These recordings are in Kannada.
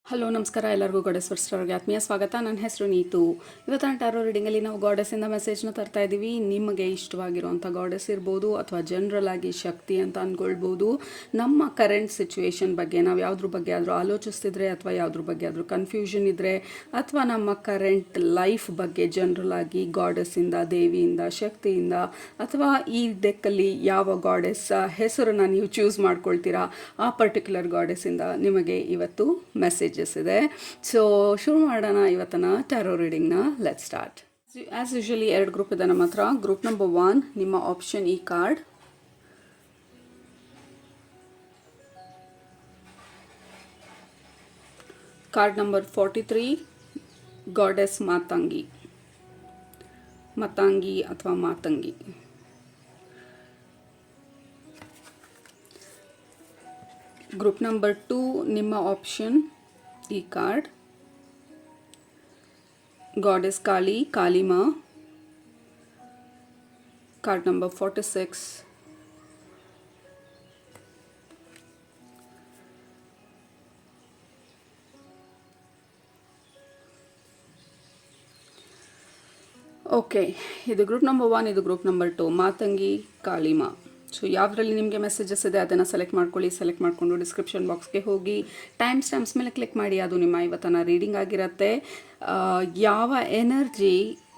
ಹಲೋ ನಮಸ್ಕಾರ ಎಲ್ಲರಿಗೂ ಗಾಡೆಸ್ ಫರ್ಸ್ಟರ್ಗೆ ಆತ್ಮೀಯ ಸ್ವಾಗತ. ನನ್ನ ಹೆಸರು ನೀತು. ಇವತ್ತಿನ ಟ್ಯಾರೋ ರೀಡಿಂಗಲ್ಲಿ ನಾವು ಗಾಡೆಸ್ಸಿಂದ ಮೆಸೇಜ್ನ ತರ್ತಾ ಇದ್ದೀವಿ. ನಿಮಗೆ ಇಷ್ಟವಾಗಿರುವಂಥ ಗಾಡೆಸ್ ಇರ್ಬೋದು ಅಥವಾ ಜನರಲ್ ಆಗಿ ಶಕ್ತಿ ಅಂತ ಅಂದ್ಕೊಳ್ಬೋದು. ನಮ್ಮ ಕರೆಂಟ್ ಸಿಚುವೇಶನ್ ಬಗ್ಗೆ ನಾವು ಯಾವುದ್ರ ಬಗ್ಗೆ ಆದರೂ ಆಲೋಚಿಸ್ತಿದ್ರೆ ಅಥವಾ ಯಾವುದ್ರ ಬಗ್ಗೆ ಆದರೂ ಕನ್ಫ್ಯೂಷನ್ ಇದ್ದರೆ ಅಥವಾ ನಮ್ಮ ಕರೆಂಟ್ ಲೈಫ್ ಬಗ್ಗೆ ಜನರಲ್ ಆಗಿ ಗಾಡೆಸ್ಸಿಂದ, ದೇವಿಯಿಂದ, ಶಕ್ತಿಯಿಂದ ಅಥವಾ ಈ ಡೆಕ್ಕಲ್ಲಿ ಯಾವ ಗಾಡೆಸ್ ಹೆಸರನ್ನು ನೀವು ಚೂಸ್ ಮಾಡ್ಕೊಳ್ತೀರಾ ಆ ಪರ್ಟಿಕ್ಯುಲರ್ ಗಾಡೆಸ್ಸಿಂದ ನಿಮಗೆ ಇವತ್ತು ಮೆಸೇಜ್ ಇದೆ. ಸೊ ಶುರು ಮಾಡೋಣ ಇವತ್ತಿನ ಟ್ಯಾರೋ ರೀಡಿಂಗ್ನ. Let start. As usually 2 group ಇದೆ ನಮ್ಮ ಹತ್ರ. ಗ್ರೂಪ್ ನಂಬರ್ 1 ನಿಮ್ಮ ಆಪ್ಷನ್ ಈ card, card number 43 goddess Matangi ಅಥವಾ ಮಾತಂಗಿ. ಗ್ರೂಪ್ ನಂಬರ್ 2 ನಿಮ್ಮ ಆಪ್ಷನ್ ಈ card, goddess Kali, Kalima, card number 46. Okay, ಇದು ಗ್ರೂಪ್ ನಂಬರ್ 1, ಇದು group number 2, Matangi, Kalima. So ಯಾವುದರಲ್ಲಿ ನಿಮಗೆ ಮೆಸೇಜಸ್ ಇದೆ ಅದನ್ನು ಸೆಲೆಕ್ಟ್ ಮಾಡ್ಕೊಳ್ಳಿ. ಸೆಲೆಕ್ಟ್ ಮಾಡಿಕೊಂಡು ಡಿಸ್ಕ್ರಿಪ್ಷನ್ ಬಾಕ್ಸ್ಗೆ ಹೋಗಿ ಟೈಮ್ ಸ್ಟ್ಯಾಂಪ್ಸ್ ಮೇಲೆ ಕ್ಲಿಕ್ ಮಾಡಿ. ಅದು ನಿಮ್ಮ ಇವತ್ತಿನ ರೀಡಿಂಗ್ ಆಗಿರುತ್ತೆ. ಯಾವ ಎನರ್ಜಿ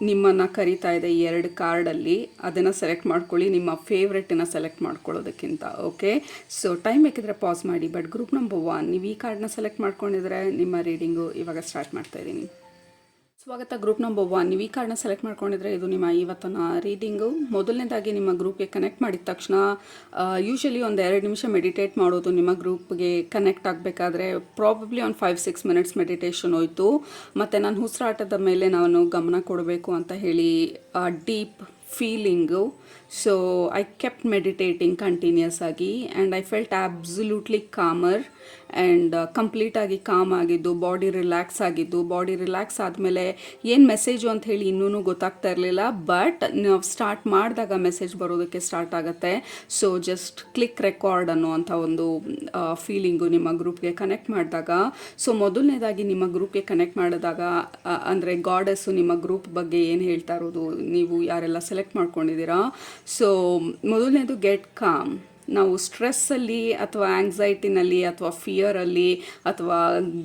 ನಿಮ್ಮನ್ನು ಕರೀತಾ ಇದೆ ಈ 2 ಕಾರ್ಡಲ್ಲಿ ಅದನ್ನು ಸೆಲೆಕ್ಟ್ ಮಾಡ್ಕೊಳ್ಳಿ, ನಿಮ್ಮ ಫೇವ್ರೆಟನ್ನು ಸೆಲೆಕ್ಟ್ ಮಾಡ್ಕೊಳ್ಳೋದಕ್ಕಿಂತ. ಓಕೆ, ಸೊ ಟೈಮ್ ಬೇಕಿದ್ರೆ ಪಾಸ್ ಮಾಡಿ. ಬಟ್ ಗ್ರೂಪ್ ನಂಬರ್ 1 ನೀವು ಈ ಕಾರ್ಡನ್ನ ಸೆಲೆಕ್ಟ್ ಮಾಡ್ಕೊಂಡಿದ್ರೆ ನಿಮ್ಮ ರೀಡಿಂಗು ಇವಾಗ ಸ್ಟಾರ್ಟ್ ಮಾಡ್ತಾಯಿದ್ದೀನಿ. ಸ್ವಾಗತ. ಗ್ರೂಪ್ ನಂಬರ್ 1 ನೀವು ಈ ಕಾರ್ಡ್ನ ಸೆಲೆಕ್ಟ್ ಮಾಡ್ಕೊಂಡಿದ್ರೆ ಇದು ನಿಮ್ಮ ಇವತ್ತಿನ ರೀಡಿಂಗು. ಮೊದಲನೇದಾಗಿ ನಿಮ್ಮ ಗ್ರೂಪ್ಗೆ ಕನೆಕ್ಟ್ ಮಾಡಿದ ತಕ್ಷಣ ಯೂಶಲಿ ಒಂದು 2 ನಿಮಿಷ ಮೆಡಿಟೇಟ್ ಮಾಡೋದು. ನಿಮ್ಮ ಗ್ರೂಪ್ಗೆ ಕನೆಕ್ಟ್ ಆಗಬೇಕಾದ್ರೆ ಪ್ರಾಬಬ್ಲಿ ಒಂದು 5-6 ಮಿನಿಟ್ಸ್ ಮೆಡಿಟೇಷನ್ ಹೋಯಿತು. ಮತ್ತು ನಾನು ಉಸಿರಾಟದ ಮೇಲೆ ನಾನು ಗಮನ ಕೊಡಬೇಕು ಅಂತ ಹೇಳಿ deep feeling. So I kept meditating continuous ಆಗಿ and I felt absolutely calmer and ಕಂಪ್ಲೀಟಾಗಿ ಕಾಮ್ ಆಗಿದ್ದು, ಬಾಡಿ ರಿಲ್ಯಾಕ್ಸ್ ಆಗಿದ್ದು. ಬಾಡಿ ರಿಲ್ಯಾಕ್ಸ್ ಆದಮೇಲೆ ಏನು ಮೆಸೇಜು ಅಂತ ಹೇಳಿ ಇನ್ನೂ ಗೊತ್ತಾಗ್ತಾ ಇರಲಿಲ್ಲ. ಬಟ್ ನಾವು ಸ್ಟಾರ್ಟ್ ಮಾಡಿದಾಗ ಮೆಸೇಜ್ ಬರೋದಕ್ಕೆ ಸ್ಟಾರ್ಟ್ ಆಗುತ್ತೆ. ಸೊ ಜಸ್ಟ್ ಕ್ಲಿಕ್ ರೆಕಾರ್ಡ್ ಅನ್ನುವಂಥ ಒಂದು ಫೀಲಿಂಗು ನಿಮ್ಮ ಗ್ರೂಪ್ಗೆ ಕನೆಕ್ಟ್ ಮಾಡಿದಾಗ. ಸೊ ಮೊದಲನೇದಾಗಿ ನಿಮ್ಮ ಗ್ರೂಪ್ಗೆ ಕನೆಕ್ಟ್ ಮಾಡಿದಾಗ ಅಂದರೆ ಗಾಡೆಸ್ಸು ನಿಮ್ಮ ಗ್ರೂಪ್ ಬಗ್ಗೆ ಏನು ಹೇಳ್ತಾ ಇರೋದು, ನೀವು ಯಾರೆಲ್ಲ ಸೆಲೆಕ್ಟ್ ಮಾಡ್ಕೊಂಡಿದ್ದೀರಾ. ಸೊ ಮೊದಲನೇದು ಗೆಟ್ ಕಾಮ್. ನಾವು ಸ್ಟ್ರೆಸ್ಸಲ್ಲಿ ಅಥವಾ ಆ್ಯಂಗ್ಸೈಟಿನಲ್ಲಿ ಅಥವಾ ಫಿಯರಲ್ಲಿ ಅಥವಾ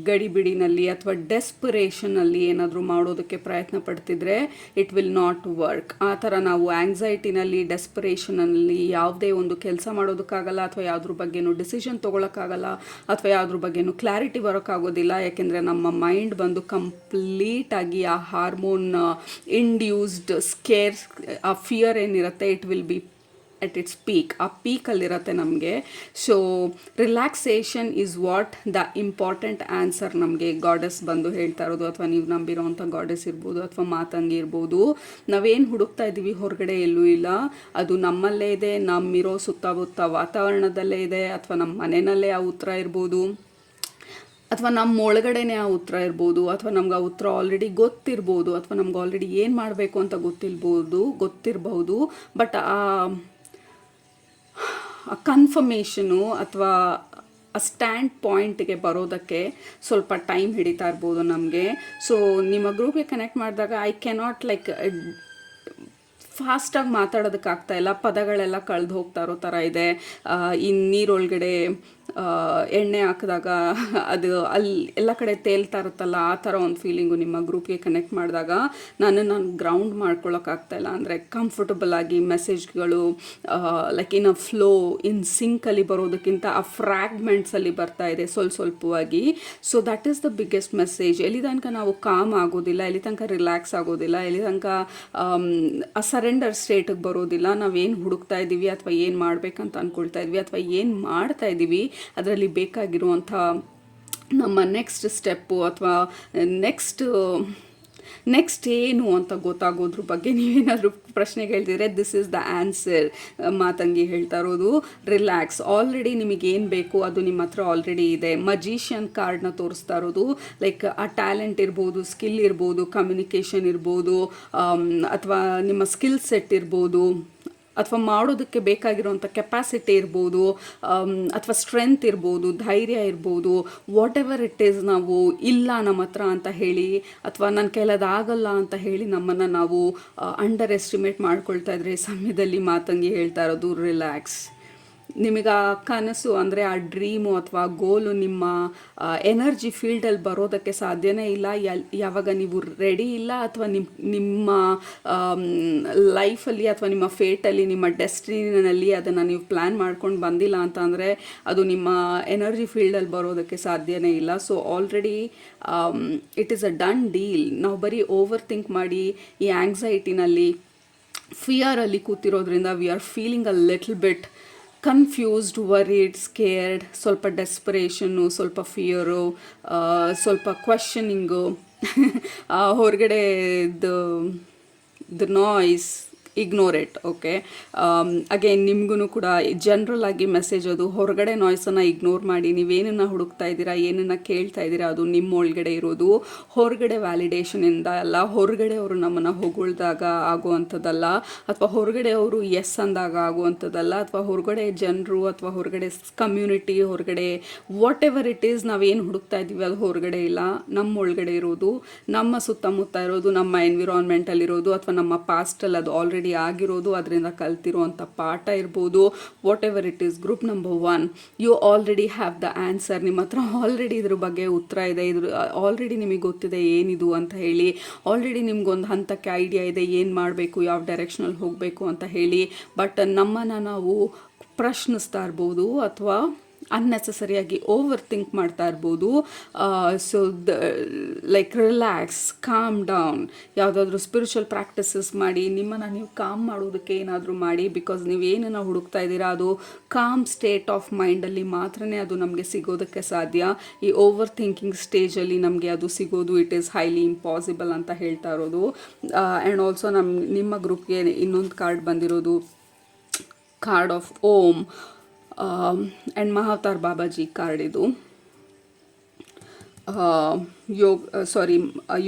ಗಡಿಬಿಡಿನಲ್ಲಿ ಅಥವಾ ಡೆಸ್ಪಿರೇಷನಲ್ಲಿ ಏನಾದರೂ ಮಾಡೋದಕ್ಕೆ ಪ್ರಯತ್ನ ಪಡ್ತಿದ್ರೆ ಇಟ್ ವಿಲ್ ನಾಟ್ ವರ್ಕ್. ಆ ಥರ ನಾವು ಆ್ಯಂಗ್ಸೈಟಿನಲ್ಲಿ, ಡೆಸ್ಪಿರೇಷನಲ್ಲಿ ಯಾವುದೇ ಒಂದು ಕೆಲಸ ಮಾಡೋದಕ್ಕಾಗಲ್ಲ ಅಥವಾ ಯಾವುದ್ರ ಬಗ್ಗೆನೂ ಡಿಸಿಷನ್ ತೊಗೊಳಕ್ಕಾಗಲ್ಲ ಅಥವಾ ಯಾವುದ್ರ ಬಗ್ಗೆನೂ ಕ್ಲಾರಿಟಿ ಬರೋಕ್ಕಾಗೋದಿಲ್ಲ. ಯಾಕೆಂದರೆ ನಮ್ಮ ಮೈಂಡ್ ಬಂದು ಕಂಪ್ಲೀಟಾಗಿ ಆ ಹಾರ್ಮೋನ್ ಇಂಡ್ಯೂಸ್ಡ್ ಸ್ಕೇರ್, ಆ ಫಿಯರ್ ಏನಿರುತ್ತೆ it will be at it's peak. ಆ ಪೀಕಲ್ಲಿರುತ್ತೆ ನಮಗೆ. So relaxation is what the important answer ನಮಗೆ ಗಾಡೆಸ್ ಬಂದು ಹೇಳ್ತಾ ಇರೋದು. ಅಥವಾ ನೀವು ನಂಬಿರೋವಂಥ ಗಾಡೆಸ್ ಇರ್ಬೋದು ಅಥವಾ ಮಾತಂಗಿ ಇರ್ಬೋದು. ನಾವೇನು ಹುಡುಕ್ತಾ ಇದ್ದೀವಿ ಹೊರಗಡೆ ಎಲ್ಲೂ ಇಲ್ಲ, ಅದು ನಮ್ಮಲ್ಲೇ ಇದೆ, ನಮ್ಮಿರೋ ಸುತ್ತಮುತ್ತ ವಾತಾವರಣದಲ್ಲೇ ಇದೆ, ಅಥವಾ ನಮ್ಮ ಮನೆಯಲ್ಲೇ ಆ ಉತ್ತರ ಇರ್ಬೋದು, ಅಥವಾ ನಮ್ಮ ಒಳಗಡೆನೇ ಆ ಉತ್ತರ ಇರ್ಬೋದು, ಅಥವಾ ನಮ್ಗೆ ಆ ಉತ್ತರ ಆಲ್ರೆಡಿ ಗೊತ್ತಿರ್ಬೋದು, ಅಥವಾ ನಮ್ಗೆ ಆಲ್ರೆಡಿ ಏನು ಮಾಡಬೇಕು ಅಂತ ಗೊತ್ತಿರಬಹುದು. ಬಟ್ ಆ ಕನ್ಫರ್ಮೇಷನು ಅಥವಾ ಆ ಸ್ಟ್ಯಾಂಡ್ ಪಾಯಿಂಟ್ಗೆ ಬರೋದಕ್ಕೆ ಸ್ವಲ್ಪ ಟೈಮ್ ಹಿಡಿತಾ ಇರ್ಬೋದು ನಮಗೆ. ಸೊ ನಿಮ್ಮ ಗ್ರೂಪ್ಗೆ ಕನೆಕ್ಟ್ ಮಾಡಿದಾಗ ಐ ಕ್ಯಾನಾಟ್ ಲೈಕ್ ಫಾಸ್ಟಾಗಿ ಮಾತಾಡೋದಕ್ಕಾಗ್ತಾ ಇಲ್ಲ, ಪದಗಳೆಲ್ಲ ಕಳೆದು ಹೋಗ್ತಾ ಇರೋ ಥರ ಇದೆ. ಈ ನೀರೊಳಗಡೆ ಎಣ್ಣೆ ಹಾಕಿದಾಗ ಅದು ಅಲ್ಲಿ ಎಲ್ಲ ಕಡೆ ತೇಲ್ತಾ ಇರುತ್ತಲ್ಲ, ಆ ಥರ ಒಂದು ಫೀಲಿಂಗು ನಿಮ್ಮ ಗ್ರೂಪ್ಗೆ ಕನೆಕ್ಟ್ ಮಾಡಿದಾಗ ನಾನು ಗ್ರೌಂಡ್ ಮಾಡ್ಕೊಳ್ಳೋಕ್ಕಾಗ್ತಾಯಿಲ್ಲ. ಅಂದರೆ ಕಂಫರ್ಟಬಲ್ ಆಗಿ ಮೆಸೇಜ್ಗಳು ಲೈಕ್ ಇನ್ ಅ ಫ್ಲೋ, ಇನ್ ಸಿಂಕಲ್ಲಿ ಬರೋದಕ್ಕಿಂತ ಆ ಫ್ರ್ಯಾಗ್ಮೆಂಟ್ಸಲ್ಲಿ ಬರ್ತಾ ಇದೆ ಸ್ವಲ್ಪವಾಗಿ. So that is the biggest message. ಎಲ್ಲಿ ತನಕ ನಾವು ಕಾಮ್ ಆಗೋದಿಲ್ಲ, ಎಲ್ಲಿ ತನಕ ರಿಲ್ಯಾಕ್ಸ್ ಆಗೋದಿಲ್ಲ, ಎಲ್ಲಿ ತನಕ ಆ ಸರೆಂಡರ್ ಸ್ಟೇಟಿಗೆ ಬರೋದಿಲ್ಲ, ನಾವೇನು ಹುಡುಕ್ತಾ ಇದ್ದೀವಿ ಅಥವಾ ಏನು ಮಾಡಬೇಕಂತ ಅಂದ್ಕೊಳ್ತಾ ಇದ್ವಿ ಅಥವಾ ಏನು ಮಾಡ್ತಾ ಇದ್ದೀವಿ ಅದರಲ್ಲಿ ಬೇಕಾಗಿರುವಂಥ ನಮ್ಮ ನೆಕ್ಸ್ಟ್ ಸ್ಟೆಪ್ಪು ಅಥವಾ ನೆಕ್ಸ್ಟ್ ಏನು ಅಂತ ಗೊತ್ತಾಗೋದ್ರ ಬಗ್ಗೆ ನೀವೇನಾದರೂ ಪ್ರಶ್ನೆ ಕೇಳ್ತಿದ್ರೆ this is the answer. Matangi ಹೇಳ್ತಾ ಇರೋದು ರಿಲ್ಯಾಕ್ಸ್. ಆಲ್ರೆಡಿ ನಿಮಗೇನು ಬೇಕು ಅದು ನಿಮ್ಮ ಹತ್ರ ಆಲ್ರೆಡಿ ಇದೆ. ಮಜಿಷಿಯನ್ ಕಾರ್ಡ್ನ ತೋರಿಸ್ತಾ ಇರೋದು ಲೈಕ್ ಆ ಟ್ಯಾಲೆಂಟ್ ಇರ್ಬೋದು, ಸ್ಕಿಲ್ ಇರ್ಬೋದು, ಕಮ್ಯುನಿಕೇಷನ್ ಇರ್ಬೋದು, ಅಥವಾ ನಿಮ್ಮ ಸ್ಕಿಲ್ ಸೆಟ್ ಇರ್ಬೋದು, ಅಥವಾ ಮಾಡೋದಕ್ಕೆ ಬೇಕಾಗಿರುವಂಥ ಕೆಪಾಸಿಟಿ ಇರ್ಬೋದು, ಅಥವಾ ಸ್ಟ್ರೆಂತ್ ಇರ್ಬೋದು, ಧೈರ್ಯ ಇರ್ಬೋದು, ವಾಟ್ ಎವರ್ ಇಟ್ ಈಸ್, ನಾವು ಇಲ್ಲ ನಮ್ಮ ಹತ್ರ ಅಂತ ಹೇಳಿ ಅಥವಾ ನನ್ನ ಕೈಲದಾಗಲ್ಲ ಅಂತ ಹೇಳಿ ನಮ್ಮನ್ನು ನಾವು ಅಂಡರ್ ಎಸ್ಟಿಮೇಟ್ ಮಾಡ್ಕೊಳ್ತಾ ಇದ್ರೆ ಈ ಸಮಯದಲ್ಲಿ ಮಾತಂಗಿ ಹೇಳ್ತಾ ಇರೋದು ರಿಲ್ಯಾಕ್ಸ್. ನಿಮಗೆ ಆ ಕನಸು ಅಂದರೆ ಆ ಡ್ರೀಮು ಅಥವಾ ಗೋಲು ನಿಮ್ಮ ಎನರ್ಜಿ ಫೀಲ್ಡಲ್ಲಿ ಬರೋದಕ್ಕೆ ಸಾಧ್ಯನೇ ಇಲ್ಲ ಯಾವಾಗ ನೀವು ರೆಡಿ ಇಲ್ಲ, ಅಥವಾ ನಿಮ್ಮ ಲೈಫಲ್ಲಿ ಅಥವಾ ನಿಮ್ಮ ಫೇಟಲ್ಲಿ, ನಿಮ್ಮ ಡೆಸ್ಟಿನಿನಲ್ಲಿ ಅದನ್ನು ನೀವು ಪ್ಲ್ಯಾನ್ ಮಾಡ್ಕೊಂಡು ಬಂದಿಲ್ಲ ಅಂತ ಅಂದರೆ ಅದು ನಿಮ್ಮ ಎನರ್ಜಿ ಫೀಲ್ಡಲ್ಲಿ ಬರೋದಕ್ಕೆ ಸಾಧ್ಯನೇ ಇಲ್ಲ. So already it is a done deal. ನಾವು ಬರೀ ಓವರ್ ಥಿಂಕ್ ಮಾಡಿ ಈ ಆ್ಯಂಗ್ಸೈಟಿನಲ್ಲಿ, ಫಿಯರಲ್ಲಿ ಕೂತಿರೋದ್ರಿಂದ we are feeling a little bit confused, worried, scared, ಸ್ವಲ್ಪ ಡೆಸ್ಪರೇಷನ್ನು, ಸ್ವಲ್ಪ ಫಿಯರು, ಸ್ವಲ್ಪ ಕ್ವೆಶ್ಚನಿಂಗು, ಹೊರಗಡೆ the noise, ignore it. Okay, again ನಿಮಗೂ ಕೂಡ ಜನರಲ್ ಆಗಿ ಮೆಸೇಜ್ ಅದು, ಹೊರಗಡೆ ನಾಯ್ಸನ್ನು ಇಗ್ನೋರ್ ಮಾಡಿ. ನೀವೇನನ್ನು ಹುಡುಕ್ತಾ ಇದ್ದೀರಾ, ಏನನ್ನು ಕೇಳ್ತಾ ಇದ್ದೀರಾ, ಅದು ನಿಮ್ಮ ಒಳಗಡೆ ಇರೋದು. ಹೊರಗಡೆ ವ್ಯಾಲಿಡೇಷನಿಂದ ಅಲ್ಲ, ಹೊರಗಡೆ ಅವರು ನಮ್ಮನ್ನು ಹೊಗಳ್ದಾಗ ಆಗುವಂಥದ್ದಲ್ಲ, ಅಥವಾ ಹೊರಗಡೆ ಅವರು ಎಸ್ ಅಂದಾಗ ಆಗುವಂಥದ್ದಲ್ಲ, ಅಥವಾ ಹೊರಗಡೆ ಜನರು ಅಥವಾ ಹೊರಗಡೆ ಕಮ್ಯುನಿಟಿ, ಹೊರಗಡೆ ವಾಟ್ ಎವರ್ ಇಟ್ ಈಸ್, ನಾವೇನು ಹುಡುಕ್ತಾ ಇದ್ದೀವಿ ಅದು ಹೊರಗಡೆ ಇಲ್ಲ, ನಮ್ಮ ಒಳಗಡೆ ಇರೋದು, ನಮ್ಮ ಸುತ್ತಮುತ್ತ ಇರೋದು, ನಮ್ಮ ಎನ್ವಿರಾನ್ಮೆಂಟಲ್ಲಿರೋದು, ಅಥವಾ ನಮ್ಮ ಪಾಸ್ಟಲ್ಲಿ ಅದು ಆಲ್ರೆಡಿ ಆಗಿರೋದು, ಅದರಿಂದ ಕಲ್ತಿರುವಂಥ ಪಾಠ ಇರ್ಬೋದು. Whatever it is, group number 1, you already have the answer. ನಿಮ್ಮ ಹತ್ರ ಆಲ್ರೆಡಿ ಇದ್ರ ಬಗ್ಗೆ ಉತ್ತರ ಇದೆ, ಇದ್ರ ಆಲ್ರೆಡಿ ನಿಮಗೆ ಗೊತ್ತಿದೆ ಏನಿದು ಅಂತ ಹೇಳಿ. ಆಲ್ರೆಡಿ ನಿಮ್ಗೊಂದು ಹಂತಕ್ಕೆ ಐಡಿಯಾ ಇದೆ ಏನು ಮಾಡಬೇಕು, ಯಾವ ಡೈರೆಕ್ಷನಲ್ಲಿ ಹೋಗಬೇಕು ಅಂತ ಹೇಳಿ. ಬಟ್ ನಮ್ಮನ್ನು ನಾವು ಪ್ರಶ್ನಿಸ್ತಾ ಇರ್ಬೋದು, ಅಥವಾ ಅನ್ನೆಸೆಸರಿಯಾಗಿ ಓವರ್ ಥಿಂಕ್ ಮಾಡ್ತಾ ಇರ್ಬೋದು. So like relax, calm down, ಯಾವುದಾದ್ರೂ ಸ್ಪಿರಿಚುವಲ್ ಪ್ರಾಕ್ಟೀಸಸ್ ಮಾಡಿ, ನಿಮ್ಮನ್ನು ನೀವು ಕಾಮ್ ಮಾಡೋದಕ್ಕೆ ಏನಾದರೂ ಮಾಡಿ. ಬಿಕಾಸ್ ನೀವೇನನ್ನು ಹುಡುಕ್ತಾ ಇದ್ದೀರಾ ಅದು ಕಾಮ್ ಸ್ಟೇಟ್ ಆಫ್ ಮೈಂಡಲ್ಲಿ ಮಾತ್ರನೇ ಅದು ನಮಗೆ ಸಿಗೋದಕ್ಕೆ ಸಾಧ್ಯ. ಈ ಓವರ್ ಥಿಂಕಿಂಗ್ ಸ್ಟೇಜಲ್ಲಿ ನಮಗೆ ಅದು ಸಿಗೋದು ಇಟ್ ಈಸ್ ಹೈಲಿ ಇಂಪಾಸಿಬಲ್ ಅಂತ ಹೇಳ್ತಾ ಇರೋದು. ಆ್ಯಂಡ್ ಆಲ್ಸೋ ನಿಮ್ಮ ಗ್ರೂಪ್ಗೆ ಇನ್ನೊಂದು ಕಾರ್ಡ್ ಬಂದಿರೋದು card of Om and Mahavatar Babaji card. ಇದು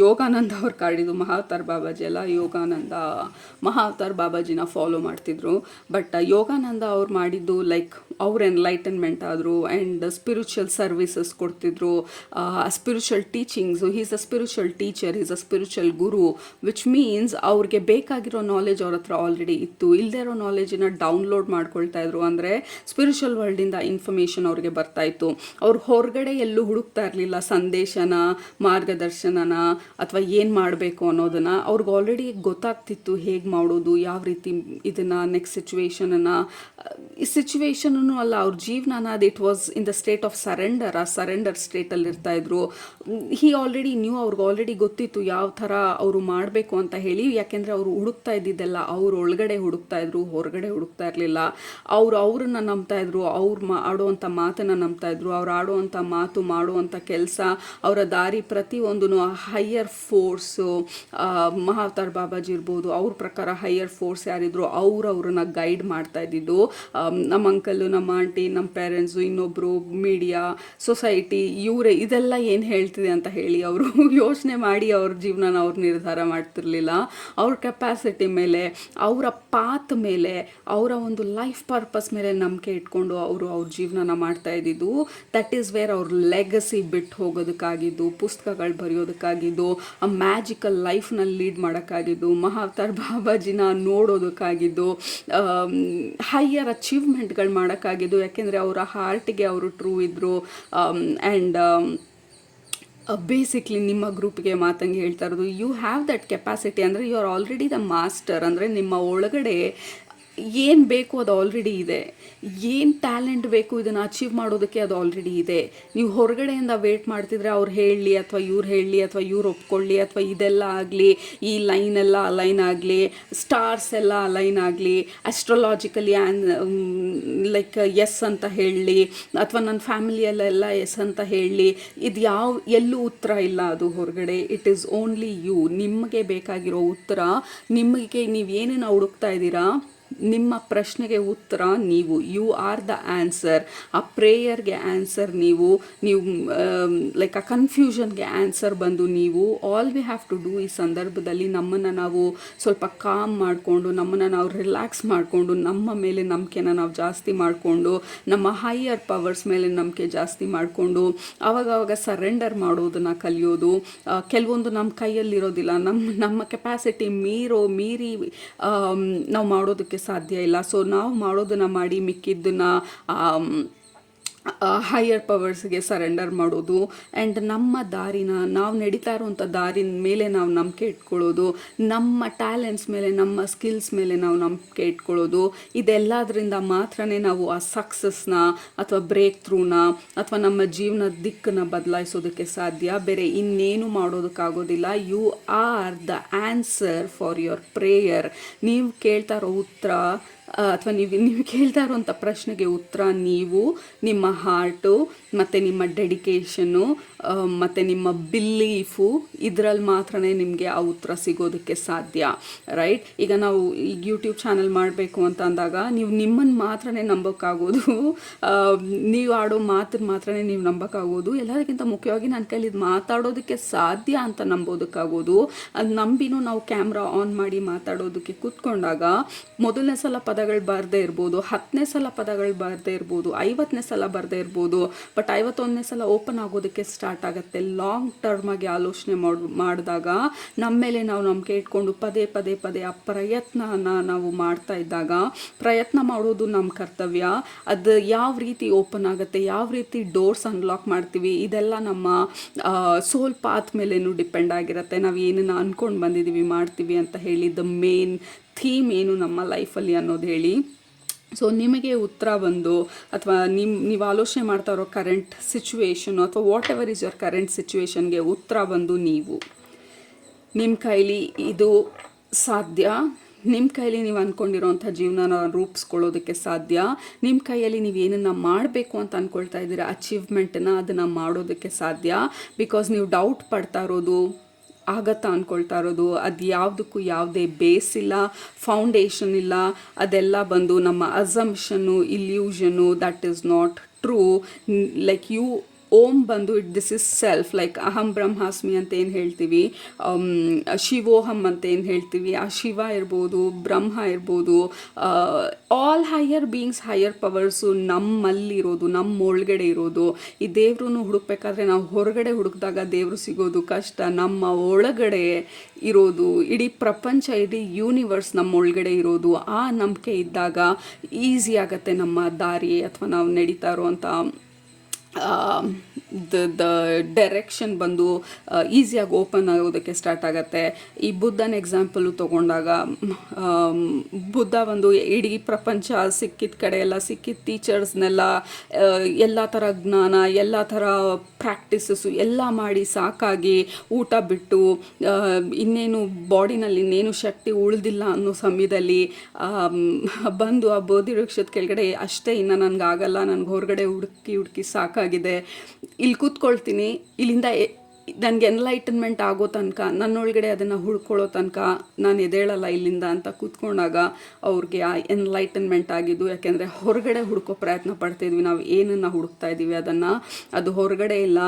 ಯೋಗಾನಂದ ಅವ್ರ ಕಾರ್ಡ್. ಇದು ಮಹಾವತಾರ್ ಬಾಬಾಜಿ ಅಲ್ಲ, ಮಹಾವತಾರ್ ಬಾಬಾಜಿನ ಫಾಲೋ ಮಾಡ್ತಿದ್ರು. ಬಟ್ ಯೋಗಾನಂದ ಅವ್ರು ಮಾಡಿದ್ದು ಲೈಕ್ ಅವ್ರ ಎನ್ಲೈಟನ್ಮೆಂಟ್ ಆದರು ಆ್ಯಂಡ್ ಸ್ಪಿರಿಚುವಲ್ ಸರ್ವಿಸಸ್ ಕೊಡ್ತಿದ್ರು, spiritual teachings. Is a spiritual teacher, is a spiritual guru, which means ಅವ್ರಿಗೆ ಬೇಕಾಗಿರೋ ನಾಲೆಜ್ ಅವ್ರ ಹತ್ರ ಆಲ್ರೆಡಿ ಇತ್ತು. ಇಲ್ಲದೇ ಇರೋ ನಾಲೆಜನ್ನ ಡೌನ್ಲೋಡ್ ಮಾಡ್ಕೊಳ್ತಾ ಇದ್ರು. ಅಂದರೆ ಸ್ಪಿರಿಚುವಲ್ ವರ್ಲ್ಡಿಂದ ಇನ್ಫಾರ್ಮೇಷನ್ ಅವ್ರಿಗೆ ಬರ್ತಾಯಿತ್ತು. ಅವ್ರು ಹೊರಗಡೆ ಎಲ್ಲೂ ಹುಡುಕ್ತಾ ಇರಲಿಲ್ಲ ಸಂದೇಶನ, ಮಾರ್ಗದರ್ಶನನ, ಅಥವಾ ಏನು ಮಾಡಬೇಕು ಅನ್ನೋದನ್ನು. ಅವ್ರಿಗೆ ಆಲ್ರೆಡಿ ಗೊತ್ತಾಗ್ತಿತ್ತು ಹೇಗೆ ಮಾಡೋದು, ಯಾವ ರೀತಿ ಇದನ್ನು ನೆಕ್ಸ್ಟ್ ಸಿಚುವೇಶನನ್ನು, ಈ ಸಿಚುವೇಶನ್ ಅಲ್ಲ ಅವ್ರ ಜೀವನನ, ಅದು it was in the state of surrender. ಆ ಸರೆಂಡರ್ ಸ್ಟೇಟಲ್ಲಿ ಇರ್ತಾಯಿದ್ರು. ಹಿ ಆಲ್ರೆಡಿ ಅವ್ರಿಗೆ ಆಲ್ರೆಡಿ ಗೊತ್ತಿತ್ತು ಯಾವ ಥರ ಅವರು ಮಾಡಬೇಕು ಅಂತ ಹೇಳಿ. ಯಾಕೆಂದರೆ ಅವರು ಹುಡುಕ್ತಾ ಇದ್ದಿದ್ದೆಲ್ಲ ಅವ್ರ ಒಳಗಡೆ ಹುಡುಕ್ತಾ ಇದ್ರು, ಹೊರಗಡೆ ಹುಡುಕ್ತಾ ಇರಲಿಲ್ಲ. ಅವ್ರನ್ನ ನಂಬ್ತಾ ಇದ್ರು, ಅವ್ರು ಆಡುವಂಥ ಮಾತನ್ನು ನಂಬ್ತಾ ಇದ್ರು. ಅವ್ರು ಆಡುವಂಥ ಮಾತು, ಮಾಡುವಂಥ ಕೆಲಸ, ಅವರ ದಾರಿ ಪ್ರತಿಯೊಂದೂ ಹೈಯರ್ ಫೋರ್ಸು, ಮಹಾವತಾರ್ ಬಾಬಾಜಿ ಇರ್ಬೋದು, ಅವ್ರ ಪ್ರಕಾರ ಹೈಯರ್ ಫೋರ್ಸ್ ಯಾರಿದ್ರು ಅವ್ರನ್ನ ಗೈಡ್ ಮಾಡ್ತಾ ಇದ್ದಿದ್ದು. ನಮ್ಮ ಅಂಕಲು, ನಮ್ಮ ಆಂಟಿ, ನಮ್ಮ ಪೇರೆಂಟ್ಸು, ಇನ್ನೊಬ್ಬರು, ಮೀಡಿಯಾ, ಸೊಸೈಟಿ, ಇವರೇ ಇದೆಲ್ಲ ಏನು ಹೇಳ್ತಿದೆ ಅಂತ ಹೇಳಿ ಅವರು ಯೋಚನೆ ಮಾಡಿ ಅವ್ರ ಜೀವನನ ಅವ್ರು ನಿರ್ಧಾರ ಮಾಡ್ತಿರ್ಲಿಲ್ಲ. ಅವ್ರ ಕೆಪಾಸಿಟಿ ಮೇಲೆ, ಅವರ ಪಾತ್ ಮೇಲೆ, ಅವರ ಒಂದು ಲೈಫ್ ಪರ್ಪಸ್ ಮೇಲೆ ನಂಬಿಕೆ ಇಟ್ಕೊಂಡು ಅವ್ರ ಜೀವನನ ಮಾಡ್ತಾ ಇದ್ದಿದ್ದು. ದಟ್ ಈಸ್ ವೇರ್ ಅವ್ರ ಲೆಗಸಿ ಬಿಟ್ಟು ಹೋಗೋದಕ್ಕಾಗಿದ್ದು, ಪುಸ್ತಕಗಳು ಬರೆಯೋದಕ್ಕಾಗಿದ್ದು, ಆ ಮ್ಯಾಜಿಕಲ್ ಲೈಫ್ನಲ್ಲಿ ಲೀಡ್ ಮಾಡೋಕ್ಕಾಗಿದ್ದು, ಮಹಾವತಾರ್ ಬಾಬಾಜಿನ ನೋಡೋದಕ್ಕಾಗಿದ್ದು, ಹೈಯರ್ ಅಚೀವ್ಮೆಂಟ್ಗಳು ಮಾಡೋಕ್ಕಾಗಿದ್ದು. ಯಾಕೆಂದರೆ ಅವರ ಹಾರ್ಟಿಗೆ ಅವರು ಟ್ರೂ ಇದ್ದರು. ಆ್ಯಂಡ್ ಬೇಸಿಕ್ಲಿ ನಿಮ್ಮ ಗ್ರೂಪ್ಗೆ ಮಾತಂಗೆ ಹೇಳ್ತಾ ಇರೋದು, ಯು ಹ್ಯಾವ್ ದಟ್ ಕೆಪಾಸಿಟಿ. ಅಂದರೆ you are already the master. ಅಂದರೆ ನಿಮ್ಮ ಒಳಗಡೆ ಏನು ಬೇಕು ಅದು ಆಲ್ರೆಡಿ ಇದೆ. ಏನು ಟ್ಯಾಲೆಂಟ್ ಬೇಕು ಇದನ್ನು ಅಚೀವ್ ಮಾಡೋದಕ್ಕೆ ಅದು ಆಲ್ರೆಡಿ ಇದೆ. ನೀವು ಹೊರಗಡೆಯಿಂದ ವೇಟ್ ಮಾಡ್ತಿದ್ರೆ ಅವ್ರು ಹೇಳಲಿ, ಅಥವಾ ಇವ್ರು ಹೇಳಲಿ, ಅಥವಾ ಇವ್ರು ಒಪ್ಕೊಳ್ಳಿ, ಅಥವಾ ಇದೆಲ್ಲ ಆಗಲಿ, ಈ ಲೈನೆಲ್ಲ ಅಲೈನ್ ಆಗಲಿ, ಸ್ಟಾರ್ಸ್ ಎಲ್ಲ ಅಲೈನ್ ಆಗಲಿ, ಆಸ್ಟ್ರಾಲಾಜಿಕಲಿ ಲೈಕ್ ಎಸ್ ಅಂತ ಹೇಳಲಿ, ಅಥವಾ ನನ್ನ ಫ್ಯಾಮಿಲಿಯಲ್ಲೆಲ್ಲ ಎಸ್ ಅಂತ ಹೇಳಲಿ, ಇದು ಎಲ್ಲೂ ಉತ್ತರ ಇಲ್ಲ. ಅದು ಹೊರಗಡೆ ಇಟ್ ಈಸ್ ಓನ್ಲಿ ಯು. ನಿಮಗೆ ಬೇಕಾಗಿರೋ ಉತ್ತರ, ನಿಮಗೆ ನೀವೇನೇನು ಹುಡುಕ್ತಾ ಇದ್ದೀರಾ ನಿಮ್ಮ ಪ್ರಶ್ನೆಗೆ ಉತ್ತರ ನೀವು. You are the answer. ಆ ಪ್ರೇಯರ್ಗೆ ಆನ್ಸರ್ ನೀವು. ಲೈಕ್ ಆ ಕನ್ಫ್ಯೂಷನ್ಗೆ ಆನ್ಸರ್ ಬಂದು ನೀವು. All we have to do ಈ ಸಂದರ್ಭದಲ್ಲಿ ನಮ್ಮನ್ನು ನಾವು ಸ್ವಲ್ಪ ಕಾಮ್ ಮಾಡಿಕೊಂಡು, ನಮ್ಮನ್ನು ನಾವು ರಿಲ್ಯಾಕ್ಸ್ ಮಾಡಿಕೊಂಡು, ನಮ್ಮ ಮೇಲೆ ನಂಬಿಕೆನ ನಾವು ಜಾಸ್ತಿ ಮಾಡಿಕೊಂಡು, ನಮ್ಮ ಹೈಯರ್ ಪವರ್ಸ್ ಮೇಲೆ ನಂಬಿಕೆ ಜಾಸ್ತಿ ಮಾಡಿಕೊಂಡು ಆವಾಗ ಸರೆಂಡರ್ ಮಾಡೋದನ್ನು ಕಲಿಯೋದು. ಕೆಲವೊಂದು ನಮ್ಮ ಕೈಯಲ್ಲಿರೋದಿಲ್ಲ, ನಮ್ಮ ಕೆಪಾಸಿಟಿ ಮೀರಿ ನಾವು ಮಾಡೋದಕ್ಕೆ ಸಾಧ್ಯ ಇಲ್ಲ. ಸೊ ನಾವು ಮಾಡೋದನ್ನು ಮಾಡಿ ಮಿಕ್ಕಿದ್ದನ್ನು ಹೈಯರ್ ಪವರ್ಸ್ಗೆ ಸರೆಂಡರ್ ಮಾಡೋದು. ಆ್ಯಂಡ್ ನಮ್ಮ ದಾರಿನ, ನಾವು ನಡೀತಾ ಇರೋವಂಥ ದಾರಿನ ಮೇಲೆ ನಾವು ನಂಬಿಕೆ ಇಟ್ಕೊಳ್ಳೋದು, ನಮ್ಮ ಟ್ಯಾಲೆಂಟ್ಸ್ ಮೇಲೆ, ನಮ್ಮ ಸ್ಕಿಲ್ಸ್ ಮೇಲೆ ನಾವು ನಂಬಿಕೆ ಇಟ್ಕೊಳ್ಳೋದು. ಇದೆಲ್ಲದರಿಂದ ಮಾತ್ರ ನಾವು ಆ ಸಕ್ಸಸ್ನ ಅಥವಾ ಬ್ರೇಕ್ ಥ್ರೂನ ಅಥವಾ ನಮ್ಮ ಜೀವನದ ದಿಕ್ಕನ್ನು ಬದಲಾಯಿಸೋದಕ್ಕೆ ಸಾಧ್ಯ. ಬೇರೆ ಇನ್ನೇನು ಮಾಡೋದಕ್ಕಾಗೋದಿಲ್ಲ. You are the answer for your prayer. ನೀವು ಕೇಳ್ತಾ ಇರೋ ಉತ್ತರ ಅಥವಾ ನೀವು ಕೇಳ್ತಾ ಇರೋವಂಥ ಪ್ರಶ್ನೆಗೆ ಉತ್ತರ ನೀವು, ನಿಮ್ಮ ಹಾರ್ಟು ಮತ್ತು ನಿಮ್ಮ ಡೆಡಿಕೇಷನ್ನು ಮತ್ತು ನಿಮ್ಮ ಬಿಲೀಫು, ಇದರಲ್ಲಿ ಮಾತ್ರ ನಿಮಗೆ ಆ ಉತ್ತರ ಸಿಗೋದಕ್ಕೆ ಸಾಧ್ಯ. ರೈಟ್? ಈಗ ನಾವು ಈಗ ಯೂಟ್ಯೂಬ್ ಚಾನಲ್ ಮಾಡಬೇಕು ಅಂತ ಅಂದಾಗ ನೀವು ನಿಮ್ಮನ್ನು ಮಾತ್ರ ನಂಬೋಕ್ಕಾಗೋದು, ನೀವು ಆಡೋ ಮಾತನ್ನು ಮಾತ್ರ ನೀವು ನಂಬೋಕ್ಕಾಗೋದು. ಎಲ್ಲದಕ್ಕಿಂತ ಮುಖ್ಯವಾಗಿ ನನ್ನ ಕೈಲಿ ಇದು ಮಾತಾಡೋದಕ್ಕೆ ಸಾಧ್ಯ ಅಂತ ನಂಬೋದಕ್ಕಾಗೋದು. ಅದು ನಂಬಿನೂ ನಾವು ಕ್ಯಾಮ್ರಾ ಆನ್ ಮಾಡಿ ಮಾತಾಡೋದಕ್ಕೆ ಕೂತ್ಕೊಂಡಾಗ ಮೊದಲನೇ ಸಲ ಪದಗಳು ಬರದೇ ಇರ್ಬೋದು, 10ನೇ ಸಲ ಪದಗಳು ಬರದೇ ಇರ್ಬೋದು, 50ನೇ ಸಲ ಬರದೇ ಇರ್ಬೋದು, ಬಟ್ 51ನೇ ಸಲ ಓಪನ್ ಆಗೋದಕ್ಕೆ ಸ್ಟಾರ್ಟ್ ಆಗುತ್ತೆ. ಲಾಂಗ್ ಟರ್ಮಾಗಿ ಆಲೋಚನೆ ಮಾಡಿದಾಗ ನಮ್ಮ ಮೇಲೆ ನಾವು ನಂಬಿಕೆ ಇಟ್ಕೊಂಡು ಪದೇ ಆ ಪ್ರಯತ್ನನ ನಾವು ಮಾಡ್ತಾ ಇದ್ದಾಗ, ಪ್ರಯತ್ನ ಮಾಡೋದು ನಮ್ಮ ಕರ್ತವ್ಯ. ಅದು ಯಾವ ರೀತಿ ಓಪನ್ ಆಗುತ್ತೆ, ಯಾವ ರೀತಿ ಡೋರ್ಸ್ ಅನ್ಲಾಕ್ ಮಾಡ್ತೀವಿ, ಇದೆಲ್ಲ ನಮ್ಮ ಸೋಲ್ ಪಾತ್ ಮೇಲೇನು ಡಿಪೆಂಡ್ ಆಗಿರುತ್ತೆ. ನಾವು ಏನನ್ನ ಅಂದ್ಕೊಂಡು ಬಂದಿದ್ದೀವಿ ಮಾಡ್ತೀವಿ ಅಂತ ಹೇಳಿ, ದ ಮೇನ್ ಥೀಮ್ ಏನು ನಮ್ಮ ಲೈಫಲ್ಲಿ ಅನ್ನೋದು ಹೇಳಿ. ಸೊ ನಿಮಗೆ ಉತ್ತರ ಬಂದು, ಅಥವಾ ನೀವು ಆಲೋಚನೆ ಮಾಡ್ತಾ ಇರೋ ಕರೆಂಟ್ ಸಿಚುವೇಶನು ಅಥವಾ whatever is your current ಸಿಚುವೇಶನ್ಗೆ ಉತ್ತರ ಬಂದು ನೀವು. ನಿಮ್ಮ ಕೈಲಿ ಇದು ಸಾಧ್ಯ. ನಿಮ್ಮ ಕೈಲಿ ನೀವು ಅಂದ್ಕೊಂಡಿರೋಂಥ ಜೀವನನ ರೂಪಿಸ್ಕೊಳ್ಳೋದಕ್ಕೆ ಸಾಧ್ಯ. ನಿಮ್ಮ ಕೈಯಲ್ಲಿ ನೀವು ಏನನ್ನು ಮಾಡಬೇಕು ಅಂತ ಅಂದ್ಕೊಳ್ತಾ ಇದ್ದೀರಾ, ಅಚೀವ್ಮೆಂಟನ್ನು, ಅದನ್ನು ಮಾಡೋದಕ್ಕೆ ಸಾಧ್ಯ. ಬಿಕಾಸ್ ನೀವು ಡೌಟ್ ಪಡ್ತಾ ಇರೋದು, ಆಗತ್ತಾ ಅಂದ್ಕೊಳ್ತಾ ಇರೋದು, ಅದು ಯಾವುದಕ್ಕೂ ಯಾವುದೇ ಬೇಸ್ ಇಲ್ಲ, ಫೌಂಡೇಶನ್ ಇಲ್ಲ. ಅದೆಲ್ಲ ಬಂದು ನಮ್ಮ assumption, illusion, that is not true. Like you Om ಬಂದು ದಿಸ್ ಇಸ್ ಸೆಲ್ಫ್. ಲೈಕ್ ಅಹಂ ಬ್ರಹ್ಮಾಸ್ಮಿ ಅಂತ ಏನು ಹೇಳ್ತೀವಿ, ಶಿವೋಹಂ ಅಂತ ಏನು ಹೇಳ್ತೀವಿ, ಆ ಶಿವ ಇರ್ಬೋದು, ಬ್ರಹ್ಮ ಇರ್ಬೋದು, all higher beings, higher powers ನಮ್ಮಲ್ಲಿರೋದು, ನಮ್ಮ ಒಳಗಡೆ ಇರೋದು. ಈ ದೇವ್ರನ್ನು ಹುಡುಕ್ಬೇಕಾದ್ರೆ ನಾವು ಹೊರಗಡೆ ಹುಡುಕಿದಾಗ ದೇವರು ಸಿಗೋದು ಕಷ್ಟ. ನಮ್ಮ ಒಳಗಡೆ ಇರೋದು, ಇಡೀ ಪ್ರಪಂಚ, ಇಡೀ ಯೂನಿವರ್ಸ್ ನಮ್ಮ ಒಳಗಡೆ ಇರೋದು. ಆ ನಂಬಿಕೆ ಇದ್ದಾಗ ಈಸಿ ಆಗುತ್ತೆ ನಮ್ಮ ದಾರಿ ಅಥವಾ ನಾವು ನಡೀತಾ ಇರುವಂಥ ದ ಡೈರೆಕ್ಷನ್ ಬಂದು ಈಸಿಯಾಗಿ ಓಪನ್ ಆಗೋದಕ್ಕೆ ಸ್ಟಾರ್ಟ್ ಆಗುತ್ತೆ. ಈ ಬುದ್ಧನ ಎಕ್ಸಾಂಪಲು ತೊಗೊಂಡಾಗ, ಬುದ್ಧ ಒಂದು ಇಡೀ ಪ್ರಪಂಚ ಸಿಕ್ಕಿದ ಕಡೆ ಎಲ್ಲ ಸಿಕ್ಕಿದ ಟೀಚರ್ಸ್ನೆಲ್ಲ ಎಲ್ಲ ಥರ ಜ್ಞಾನ, ಎಲ್ಲ ಥರ ಪ್ರಾಕ್ಟೀಸಸ್ಸು ಎಲ್ಲ ಮಾಡಿ ಸಾಕಾಗಿ ಊಟ ಬಿಟ್ಟು ಇನ್ನೇನು ಬಾಡಿನಲ್ಲಿ ಇನ್ನೇನು ಶಕ್ತಿ ಉಳಿದಿಲ್ಲ ಅನ್ನೋ ಸಮಯದಲ್ಲಿ ಬಂದು ಆ ಬೋಧಿ ವೃಕ್ಷದ ಕೆಳಗಡೆ, ಅಷ್ಟೇ ಇನ್ನು ನನಗಾಗಲ್ಲ, ನನಗೆ ಹೊರಗಡೆ ಹುಡುಕಿ ಸಾಕಾಗಿದೆ, ಇಲ್ಲಿ ಕೂತ್ಕೊಳ್ತೀನಿ, ಇಲ್ಲಿಂದ ನನಗೆ ಎನ್ಲೈಟನ್ಮೆಂಟ್ ಆಗೋ ತನಕ, ನನ್ನೊಳಗಡೆ ಅದನ್ನು ಹುಡ್ಕೊಳ್ಳೋ ತನಕ ನಾನು ಎದ್ದೇಳಲ್ಲ ಇಲ್ಲಿಂದ ಅಂತ ಕೂತ್ಕೊಂಡಾಗ ಅವ್ರಿಗೆ ಆ ಎನ್ಲೈಟನ್ಮೆಂಟ್ ಆಗಿದ್ದು. ಯಾಕೆಂದರೆ ಹೊರಗಡೆ ಹುಡುಕೋ ಪ್ರಯತ್ನ ಪಡ್ತಾಯಿದ್ವಿ, ನಾವು ಏನನ್ನು ಹುಡುಕ್ತಾ ಇದ್ದೀವಿ ಅದನ್ನು, ಅದು ಹೊರಗಡೆ ಇಲ್ಲ,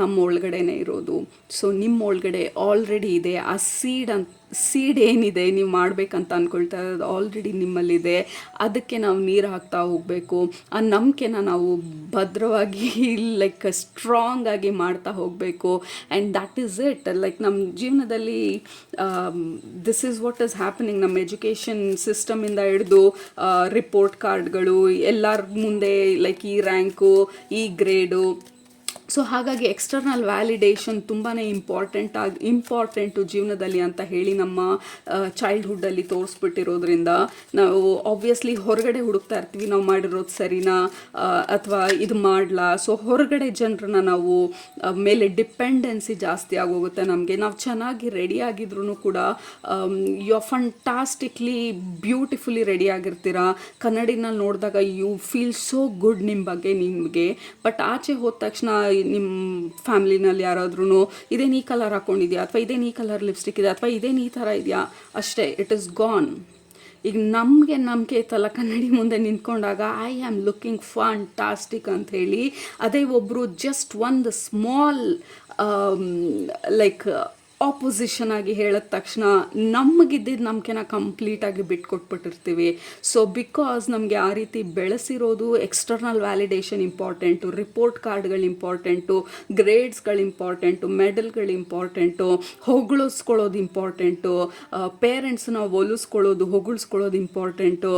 ನಮ್ಮ ಒಳಗಡೆನೇ ಇರೋದು. ಸೊ ನಿಮ್ಮ ಒಳಗಡೆ ಆಲ್ರೆಡಿ ಇದೆ ಆ ಸೀಡ್ ಏನಿದೆ, ನೀವು ಮಾಡಬೇಕಂತ ಅಂದ್ಕೊಳ್ತಾ ಇರೋದು ಆಲ್ರೆಡಿ ನಿಮ್ಮಲ್ಲಿದೆ. ಅದಕ್ಕೆ ನಾವು ನೀರು ಹಾಕ್ತಾ ಹೋಗಬೇಕು. ಆ ನಂಬಿಕೆನ ನಾವು ಭದ್ರವಾಗಿ ಲೈಕ್ ಸ್ಟ್ರಾಂಗ್ ಆಗಿ ಮಾಡ್ತಾ ಹೋಗಬೇಕು. And that is it. Like ನಮ್ಮ ಜೀವನದಲ್ಲಿ this is what is happening. ನಮ್ಮ ಎಜುಕೇಷನ್ ಸಿಸ್ಟಮಿಂದ ಹಿಡಿದು ರಿಪೋರ್ಟ್ ಕಾರ್ಡ್ಗಳು, ಎಲ್ಲರ ಮುಂದೆ ಲೈಕ್ ಈ ರ್ಯಾಂಕು, ಈ ಗ್ರೇಡು. ಸೊ ಹಾಗಾಗಿ ಎಕ್ಸ್ಟರ್ನಲ್ ವ್ಯಾಲಿಡೇಷನ್ ತುಂಬಾ ಇಂಪಾರ್ಟೆಂಟು ಜೀವನದಲ್ಲಿ ಅಂತ ಹೇಳಿ ನಮ್ಮ ಚೈಲ್ಡ್ಹುಡ್ಡಲ್ಲಿ ತೋರಿಸ್ಬಿಟ್ಟಿರೋದ್ರಿಂದ ನಾವು ಆಬ್ವಿಯಸ್ಲಿ ಹೊರಗಡೆ ಹುಡುಕ್ತಾ ಇರ್ತೀವಿ, ನಾವು ಮಾಡಿರೋದು ಸರಿನಾ ಅಥವಾ ಇದು ಮಾಡಲಾ. ಸೊ ಹೊರಗಡೆ ಜನರನ್ನ ನಾವು ಮೇಲೆ ಡಿಪೆಂಡೆನ್ಸಿ ಜಾಸ್ತಿ ಆಗೋಗುತ್ತೆ ನಮಗೆ. ನಾವು ಚೆನ್ನಾಗಿ ರೆಡಿ ಆಗಿದ್ರೂ ಕೂಡ ಯು ಆರ್ ಫಂಟಾಸ್ಟಿಕ್ಲಿ ಬ್ಯೂಟಿಫುಲಿ ರೆಡಿ ಆಗಿರ್ತೀರಾ. ಕನ್ನಡಿನಲ್ಲಿ ನೋಡಿದಾಗ ಯು ಫೀಲ್ ಸೋ ಗುಡ್ ನಿಮ್ಮ ಬಗ್ಗೆ ನಿಮಗೆ. ಬಟ್ ಆಚೆ ಹೋದ ತಕ್ಷಣ ನಿಮ್ಮ ಫ್ಯಾಮ್ಲಿನಲ್ಲಿ ಯಾರಾದ್ರೂ ಇದೇನು ಈ ಕಲರ್ ಹಾಕ್ಕೊಂಡಿದ್ಯಾ, ಅಥವಾ ಇದೇನು ಈ ಕಲರ್ ಲಿಪ್ಸ್ಟಿಕ್ ಇದೆ, ಅಥವಾ ಇದೇನು ಈ ಥರ ಇದೆಯಾ, ಅಷ್ಟೇ, ಇಟ್ ಈಸ್ ಗಾನ್. ಈಗ ನಮಗೆ ನಂಬಿಕೆ ಇತ್ತಲ್ಲ ಕನ್ನಡಿ ಮುಂದೆ ನಿಂತ್ಕೊಂಡಾಗ ಐ ಆಮ್ ಲುಕಿಂಗ್ ಫಂಟಾಸ್ಟಿಕ್ ಅಂಥೇಳಿ. ಅದೇ ಒಬ್ಬರು ಜಸ್ಟ್ ಒಂದು ಸ್ಮಾಲ್ ಲೈಕ್ ಆಪೋಸಿಷನ್ ಆಗಿ ಹೇಳಿದ ತಕ್ಷಣ ನಮಗಿದ್ದಿದ್ದು ನಂಬಿಕೆನ ಕಂಪ್ಲೀಟಾಗಿ ಬಿಟ್ಕೊಟ್ಬಿಟ್ಟಿರ್ತೀವಿ. ಸೊ ಬಿಕಾಸ್ ನಮಗೆ ಆ ರೀತಿ ಬೆಳೆಸಿರೋದು ಎಕ್ಸ್ಟರ್ನಲ್ ವ್ಯಾಲಿಡೇಷನ್ ಇಂಪಾರ್ಟೆಂಟು, ರಿಪೋರ್ಟ್ ಕಾರ್ಡ್ಗಳು ಇಂಪಾರ್ಟೆಂಟು, ಗ್ರೇಡ್ಸ್ಗಳು ಇಂಪಾರ್ಟೆಂಟು, ಮೆಡಲ್ಗಳು ಇಂಪಾರ್ಟೆಂಟು, ಹೊಗಳಿಸ್ಕೊಳ್ಳೋದು ಇಂಪಾರ್ಟೆಂಟು, ಪೇರೆಂಟ್ಸ್ನ ಒಲಿಸ್ಕೊಳ್ಳೋದು ಹೊಗಳಿಸ್ಕೊಳ್ಳೋದು important.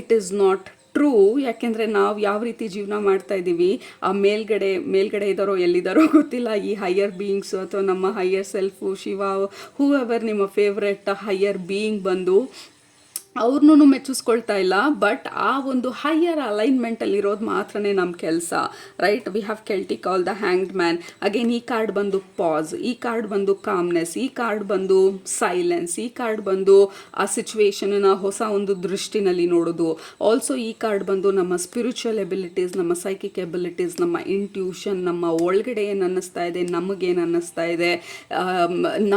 It is not true. ಯಾಕೆಂದರೆ ನಾವು ಯಾವ ರೀತಿ ಜೀವನ ಮಾಡ್ತಾ ಇದ್ದೀವಿ, ಆ ಮೇಲ್ಗಡೆ ಇದ್ದಾರೋ ಎಲ್ಲಿದ್ದಾರೋ ಗೊತ್ತಿಲ್ಲ, ಈ ಹೈಯರ್ ಬೀಯಿಂಗ್ಸು ಅಥವಾ ನಮ್ಮ ಹೈಯರ್ ಸೆಲ್ಫು, ಶಿವ, ಹೂ ಎವರ್ ನಿಮ್ಮ ಫೇವ್ರೆಟ್ ಹೈಯರ್ ಬೀಯಿಂಗ್ ಬಂದು ಅವ್ರನ್ನೂ ಮೆಚ್ಚಿಸ್ಕೊಳ್ತಾ ಇಲ್ಲ. ಬಟ್ ಆ ಒಂದು ಹೈಯರ್ ಅಲೈನ್ಮೆಂಟಲ್ಲಿ ಇರೋದು ಮಾತ್ರನೇ ನಮ್ಮ ಕೆಲಸ, right. We have Celtic all the hanged man. Again ಈ ಕಾರ್ಡ್ ಬಂದು ಪಾಸ್, ಈ ಕಾರ್ಡ್ ಬಂದು ಕಾಮ್ನೆಸ್, ಈ ಕಾರ್ಡ್ ಬಂದು ಸೈಲೆನ್ಸ್, ಈ ಕಾರ್ಡ್ ಬಂದು ಆ ಸಿಚುವೇಶನ್ನ ಹೊಸ ಒಂದು ದೃಷ್ಟಿನಲ್ಲಿ ನೋಡೋದು. ಆಲ್ಸೋ ಈ ಕಾರ್ಡ್ ಬಂದು ನಮ್ಮ ಸ್ಪಿರಿಚುವಲ್ ಎಬಿಲಿಟೀಸ್, ನಮ್ಮ ಸೈಕಿಕ್ ಎಬಿಲಿಟೀಸ್, ನಮ್ಮ ಇಂಟ್ಯೂಷನ್, ನಮ್ಮ ಒಳಗಡೆ ಏನು ಅನ್ನಿಸ್ತಾ ಇದೆ, ನಮಗೇನು ಅನ್ನಿಸ್ತಾ ಇದೆ,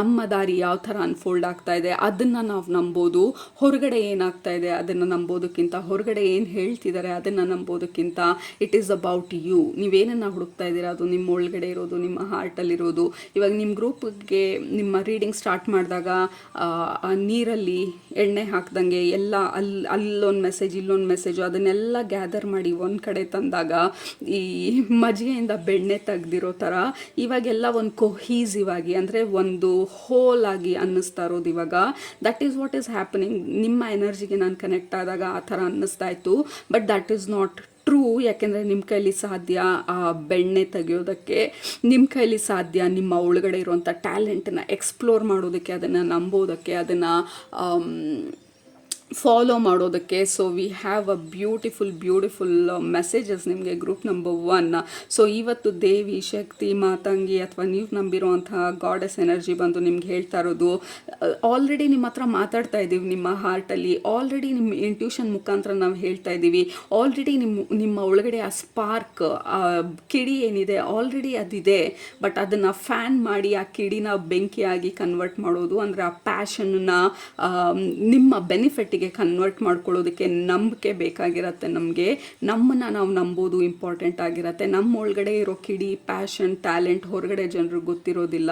ನಮ್ಮ ದಾರಿ ಯಾವ ಥರ ಅನ್ಫೋಲ್ಡ್ ಆಗ್ತಾ ಇದೆ ಅದನ್ನು ನಾವು ನಂಬೋದು. ಹೊರಗಡೆ ಏನಾಗ್ತಾ ಇದೆ ಅದನ್ನು ನಂಬೋದಕ್ಕಿಂತ, ಹೊರಗಡೆ ಏನು ಹೇಳ್ತಿದ್ದಾರೆ ಅದನ್ನು ನಂಬೋದಕ್ಕಿಂತ ಇಟ್ ಈಸ್ ಅಬೌಟ್ ಯು. ನೀವೇನನ್ನು ಹುಡುಕ್ತಾ ಇದ್ದೀರಾ ಅದು ನಿಮ್ಮ ಒಳಗಡೆ ಇರೋದು, ನಿಮ್ಮ ಹಾರ್ಟಲ್ಲಿರೋದು. ಇವಾಗ ನಿಮ್ಮ ಗ್ರೂಪ್ಗೆ ನಿಮ್ಮ ರೀಡಿಂಗ್ ಸ್ಟಾರ್ಟ್ ಮಾಡಿದಾಗ ನೀರಲ್ಲಿ ಎಣ್ಣೆ ಹಾಕ್ದಂಗೆ ಎಲ್ಲ ಅಲ್ಲೊಂದು ಮೆಸೇಜ್ ಇಲ್ಲೊಂದು ಮೆಸೇಜು ಅದನ್ನೆಲ್ಲ ಗ್ಯಾದರ್ ಮಾಡಿ ಒಂದು ಕಡೆ ತಂದಾಗ ಈ ಮಜ್ಜಿಗೆಯಿಂದ ಬೆಣ್ಣೆ ತೆಗ್ದಿರೋ ಥರ ಇವಾಗೆಲ್ಲ ಒಂದು ಕೊಹೀಸಿವ್ ಆಗಿ ಅಂದರೆ ಒಂದು ಹೋಲ್ ಆಗಿ ಅನ್ನಿಸ್ತಾ ಇರೋದು ಇವಾಗ. That is what is happening. ನಿಮ್ಮ ಎನರ್ಜಿಗೆ ನಾನು ಕನೆಕ್ಟ್ ಆದಾಗ ಆ ಥರ ಅನ್ನಿಸ್ತಾ ಇತ್ತು. But that is not true. ಯಾಕೆಂದರೆ ನಿಮ್ಮ ಕೈಲಿ ಸಾಧ್ಯ ಆ ಬೆಣ್ಣೆ ತೆಗೆಯೋದಕ್ಕೆ, ನಿಮ್ಮ ಕೈಲಿ ಸಾಧ್ಯ ನಿಮ್ಮ ಒಳಗಡೆ ಇರುವಂಥ ಟ್ಯಾಲೆಂಟನ್ನು ಎಕ್ಸ್ಪ್ಲೋರ್ ಮಾಡೋದಕ್ಕೆ, ಅದನ್ನು ನಂಬೋದಕ್ಕೆ, ಅದನ್ನು ಫಾಲೋ ಮಾಡೋದಕ್ಕೆ. So we have a beautiful messages ನಿಮಗೆ ಗ್ರೂಪ್ ನಂಬರ್ 1. ಸೊ ಇವತ್ತು ದೇವಿ, ಶಕ್ತಿ, ಮಾತಂಗಿ ಅಥವಾ ನೀವು ನಂಬಿರುವಂತಹ ಗಾಡೆಸ್ ಎನರ್ಜಿ ಬಂದು ನಿಮ್ಗೆ ಹೇಳ್ತಾ ಇರೋದು, ಆಲ್ರೆಡಿ ನಿಮ್ಮ ಹತ್ರ ಮಾತಾಡ್ತಾ ಇದ್ದೀವಿ ನಿಮ್ಮ ಹಾರ್ಟಲ್ಲಿ, ಆಲ್ರೆಡಿ ನಿಮ್ಮ ಇಂಟ್ಯೂಷನ್ ಮುಖಾಂತರ ನಾವು ಹೇಳ್ತಾ ಇದ್ದೀವಿ, ಆಲ್ರೆಡಿ ನಿಮ್ಮ ಒಳಗಡೆ ಆ ಸ್ಪಾರ್ಕ್, ಆ ಕಿಡಿ ಏನಿದೆ ಆಲ್ರೆಡಿ ಅದಿದೆ. ಬಟ್ ಅದನ್ನು ಫ್ಯಾನ್ ಮಾಡಿ ಆ ಕಿಡಿನ ಬೆಂಕಿಯಾಗಿ ಕನ್ವರ್ಟ್ ಮಾಡೋದು, ಅಂದರೆ ಆ ಪ್ಯಾಷನ್ನ ನಿಮ್ಮ ಬೆನಿಫಿಟ್ ಕನ್ವರ್ಟ್ ಮಾಡ್ಕೊಳ್ಳೋದಕ್ಕೆ ನಂಬಿಕೆ ಬೇಕಾಗಿರತ್ತೆ. ನಮ್ಮನ್ನು ನಾವು ನಂಬೋದು ಇಂಪಾರ್ಟೆಂಟ್ ಆಗಿರತ್ತೆ. ನಮ್ಮ ಒಳಗಡೆ ಇರೋ ಕಿಡಿ, ಪ್ಯಾಷನ್, ಟ್ಯಾಲೆಂಟ್ ಹೊರಗಡೆ ಜನರಿಗೆ ಗೊತ್ತಿರೋದಿಲ್ಲ.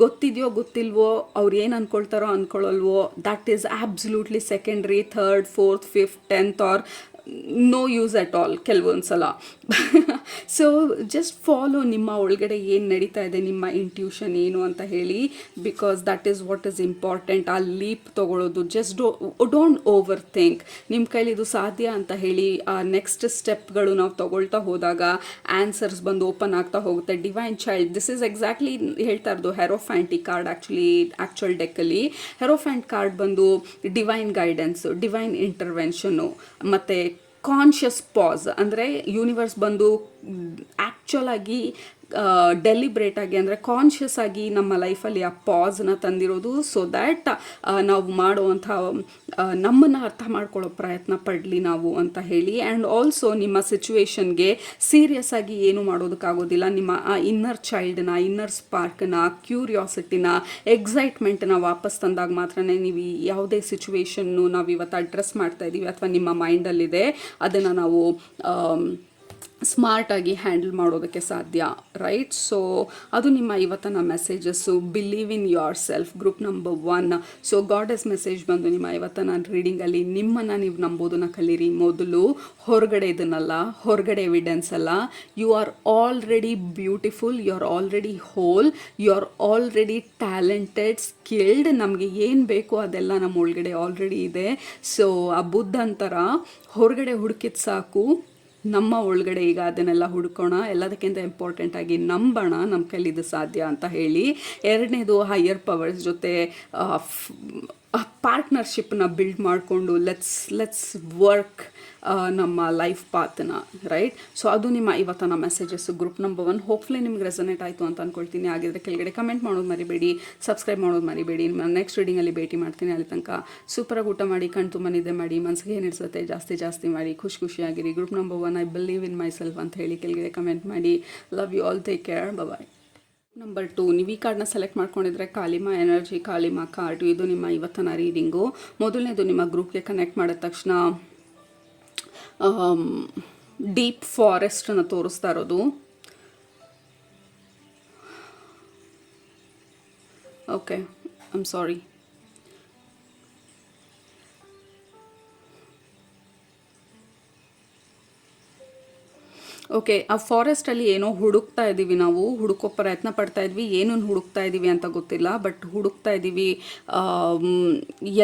ಗೊತ್ತಿದೆಯೋ ಗೊತ್ತಿಲ್ವೋ, ಅವ್ರು ಏನು ಅಂದ್ಕೊಳ್ತಾರೋ ಅಂದ್ಕೊಳ್ಳಲ್ವೋ, that is absolutely secondary, third, fourth, fifth, 10th or no use at all ಕೆಲವೊಂದು ಸಲ. ಸೊ ಜಸ್ಟ್ ಫಾಲೋ ನಿಮ್ಮ ಒಳಗಡೆ ಏನು ನಡೀತಾ ಇದೆ, ನಿಮ್ಮ ಇಂಟ್ಯೂಷನ್ ಏನು ಅಂತ ಹೇಳಿ, because that is what is important. ಆ ಲೀಪ್ ತೊಗೊಳ್ಳೋದು, ಜಸ್ಟ್ ಡೋಂಟ್ ಓವರ್ ಥಿಂಕ್. ನಿಮ್ಮ ಕೈಲಿ ಇದು ಸಾಧ್ಯ ಅಂತ ಹೇಳಿ ಆ ನೆಕ್ಸ್ಟ್ ಸ್ಟೆಪ್ಗಳು ನಾವು ತೊಗೊಳ್ತಾ ಹೋದಾಗ ಆನ್ಸರ್ಸ್ ಬಂದು ಓಪನ್ ಆಗ್ತಾ ಹೋಗುತ್ತೆ. Divine child, this is exactly ಹೇಳ್ತಾ ಇರೋದು ಹೆರೋಫ್ಯಾಂಟ್. ಈ ಕಾರ್ಡ್ ಆ್ಯಕ್ಚುಲ್ ಡೆಕ್ಕಲ್ಲಿ ಹೆರೋಫ್ಯಾಂಟ್ ಕಾರ್ಡ್ ಬಂದು ಡಿವೈನ್ ಗೈಡೆನ್ಸು, ಡಿವೈನ್ ಇಂಟರ್ವೆನ್ಷನ್ನು ಮತ್ತು ಕಾನ್ಷಿಯಸ್ ಪಾಸ್. ಅಂದರೆ ಯೂನಿವರ್ಸ್ ಬಂದು ಆ್ಯಕ್ಚುಲ್ ಆಗಿ ಡೆಲಿಬ್ರೇಟ್ ಆಗಿ ಅಂದರೆ ಕಾನ್ಷಿಯಸ್ ಆಗಿ ನಮ್ಮ ಲೈಫಲ್ಲಿ ಆ ಪಾಸ್ನ ತಂದಿರೋದು. ಸೊ ದ್ಯಾಟ್ ನಾವು ಮಾಡುವಂಥ ನಮ್ಮನ್ನು ಅರ್ಥ ಮಾಡ್ಕೊಳ್ಳೋ ಪ್ರಯತ್ನ ಪಡಲಿ ನಾವು ಅಂತ ಹೇಳಿ. ಆ್ಯಂಡ್ ಆಲ್ಸೋ ನಿಮ್ಮ ಸಿಚುವೇಶನ್ಗೆ ಸೀರಿಯಸ್ ಆಗಿ ಏನು ಮಾಡೋದಕ್ಕಾಗೋದಿಲ್ಲ. ನಿಮ್ಮ ಆ ಇನ್ನರ್ ಚೈಲ್ಡ್ನ, ಇನ್ನರ್ ಸ್ಪಾರ್ಕ್ನ, ಕ್ಯೂರಿಯಾಸಿಟಿನ, ಎಕ್ಸೈಟ್ಮೆಂಟನ್ನ ವಾಪಸ್ ತಂದಾಗ ಮಾತ್ರ ನೀವು ಯಾವುದೇ ಸಿಚುವೇಶನ್ನು ನಾವು ಇವತ್ತು ಅಡ್ರೆಸ್ ಮಾಡ್ತಾ ಇದ್ದೀವಿ ಅಥವಾ ನಿಮ್ಮ ಮೈಂಡಲ್ಲಿದೆ ಅದನ್ನು ನಾವು ಸ್ಮಾರ್ಟಾಗಿ ಹ್ಯಾಂಡಲ್ ಮಾಡೋದಕ್ಕೆ ಸಾಧ್ಯ, ರೈಟ್. ಸೊ ಅದು ನಿಮ್ಮ ಇವತ್ತಿನ messages. Believe in your self, group number 1. So goddess message ಬಂದು ನಿಮ್ಮ ಇವತ್ತಿನ ರೀಡಿಂಗಲ್ಲಿ ನಿಮ್ಮನ್ನು ನೀವು ನಂಬೋದನ್ನು ಕಲೀರಿ. ಮೊದಲು ಹೊರಗಡೆ ಇದನ್ನಲ್ಲ, ಹೊರಗಡೆ ಎವಿಡೆನ್ಸ್ ಅಲ್ಲ. You are already beautiful, you are already whole, you are already talented, skilled. ನಮಗೆ ಏನು ಬೇಕು ಅದೆಲ್ಲ ನಮ್ಮ ಒಳಗಡೆ ಆಲ್ರೆಡಿ ಇದೆ. ಸೊ ಆ ಬುದ್ಧಂತರ ಹೊರಗಡೆ ಹುಡುಕಿದ ಸಾಕು, ನಮ್ಮ ಒಳಗಡೆ ಈಗ ಅದನ್ನೆಲ್ಲ ಹುಡ್ಕೋಣ. ಎಲ್ಲದಕ್ಕಿಂತ ಇಂಪಾರ್ಟೆಂಟಾಗಿ ನಂಬೋಣ ನಮ್ಮ ಕೈಲಿ ಇದು ಸಾಧ್ಯ ಅಂತ ಹೇಳಿ. ಎರಡನೇದು ಹೈಯರ್ ಪವರ್ಸ್ ಜೊತೆ ಪಾರ್ಟ್ನರ್ಶಿಪ್ನ ಬಿಲ್ಡ್ ಮಾಡಿಕೊಂಡು ಲೆಟ್ಸ್ ವರ್ಕ್ ನಮ್ಮ ಲೈಫ್ ಪಾತ್ನ, ರೈಟ್. ಸೊ ಅದು ನಿಮ್ಮ ಇವತ್ತಿನ ಮೆಸೇಜಸ್ಸು ಗ್ರೂಪ್ ನಂಬರ್ 1. ಹೋಪ್ಫುಲಿ ನಿಮ್ಗೆ ರೆಸನೇಟ್ ಆಯಿತು ಅಂತ ಅಂದ್ಕೊಳ್ತೀನಿ. ಆಗಿದ್ರೆ ಕೆಳಗಡೆ ಕಮೆಂಟ್ ಮಾಡೋದು ಮರಿಬೇಡಿ, ಸಬ್ಸ್ಕ್ರೈಬ್ ಮಾಡೋದು ಮರಿಬೇಡಿ. ನಿಮ್ಮ ನೆಕ್ಸ್ಟ್ ರೀಡಿಂಗಲ್ಲಿ ಭೇಟಿ ಮಾಡ್ತೀನಿ. ಅಲ್ಲಿ ತನಕ ಸೂಪರಾಗಿ ಊಟ ಮಾಡಿ, ಕಣ್ ತುಂಬ ನಿದ್ದೆ ಮಾಡಿ, ಮನಸ್ಸಿಗೆ ಏನಿಡ್ಸುತ್ತೆ ಜಾಸ್ತಿ ಮಾಡಿ, ಖುಷಿಯಾಗಿರಿ. Group number 1 I believe in myself ಅಂತ ಹೇಳಿ ಕೆಳಗಡೆ ಕಮೆಂಟ್ ಮಾಡಿ. Love you all, take care, bye. Number 2, ನೀವು ಈ ಕಾರ್ಡ್ನ ಸೆಲೆಕ್ಟ್ ಮಾಡ್ಕೊಂಡಿದ್ರೆ ಕಾಳಿಮಾ ಎನರ್ಜಿ, ಕಾಳಿಮಾ ಕಾರ್ಡು, ಇದು ನಿಮ್ಮ ಇವತ್ತಿನ ರೀಡಿಂಗು. ಮೊದಲನೇದು ನಿಮ್ಮ ಗ್ರೂಪ್ಗೆ ಕನೆಕ್ಟ್ ಮಾಡಿದ ತಕ್ಷಣ ಡೀಪ್ ಫಾರೆಸ್ಟನ್ನು ತೋರಿಸ್ತಾ ಇರೋದು. Okay, I am sorry. Okay, ಆ ಫಾರೆಸ್ಟಲ್ಲಿ ಏನೋ ಹುಡುಕ್ತಾ ಇದ್ದೀವಿ, ನಾವು ಹುಡುಕೋ ಪ್ರಯತ್ನ ಪಡ್ತಾ ಇದ್ವಿ. ಏನನ್ನು ಹುಡುಕ್ತಾ ಇದ್ದೀವಿ ಅಂತ ಗೊತ್ತಿಲ್ಲ, ಬಟ್ ಹುಡುಕ್ತಾ ಇದ್ದೀವಿ.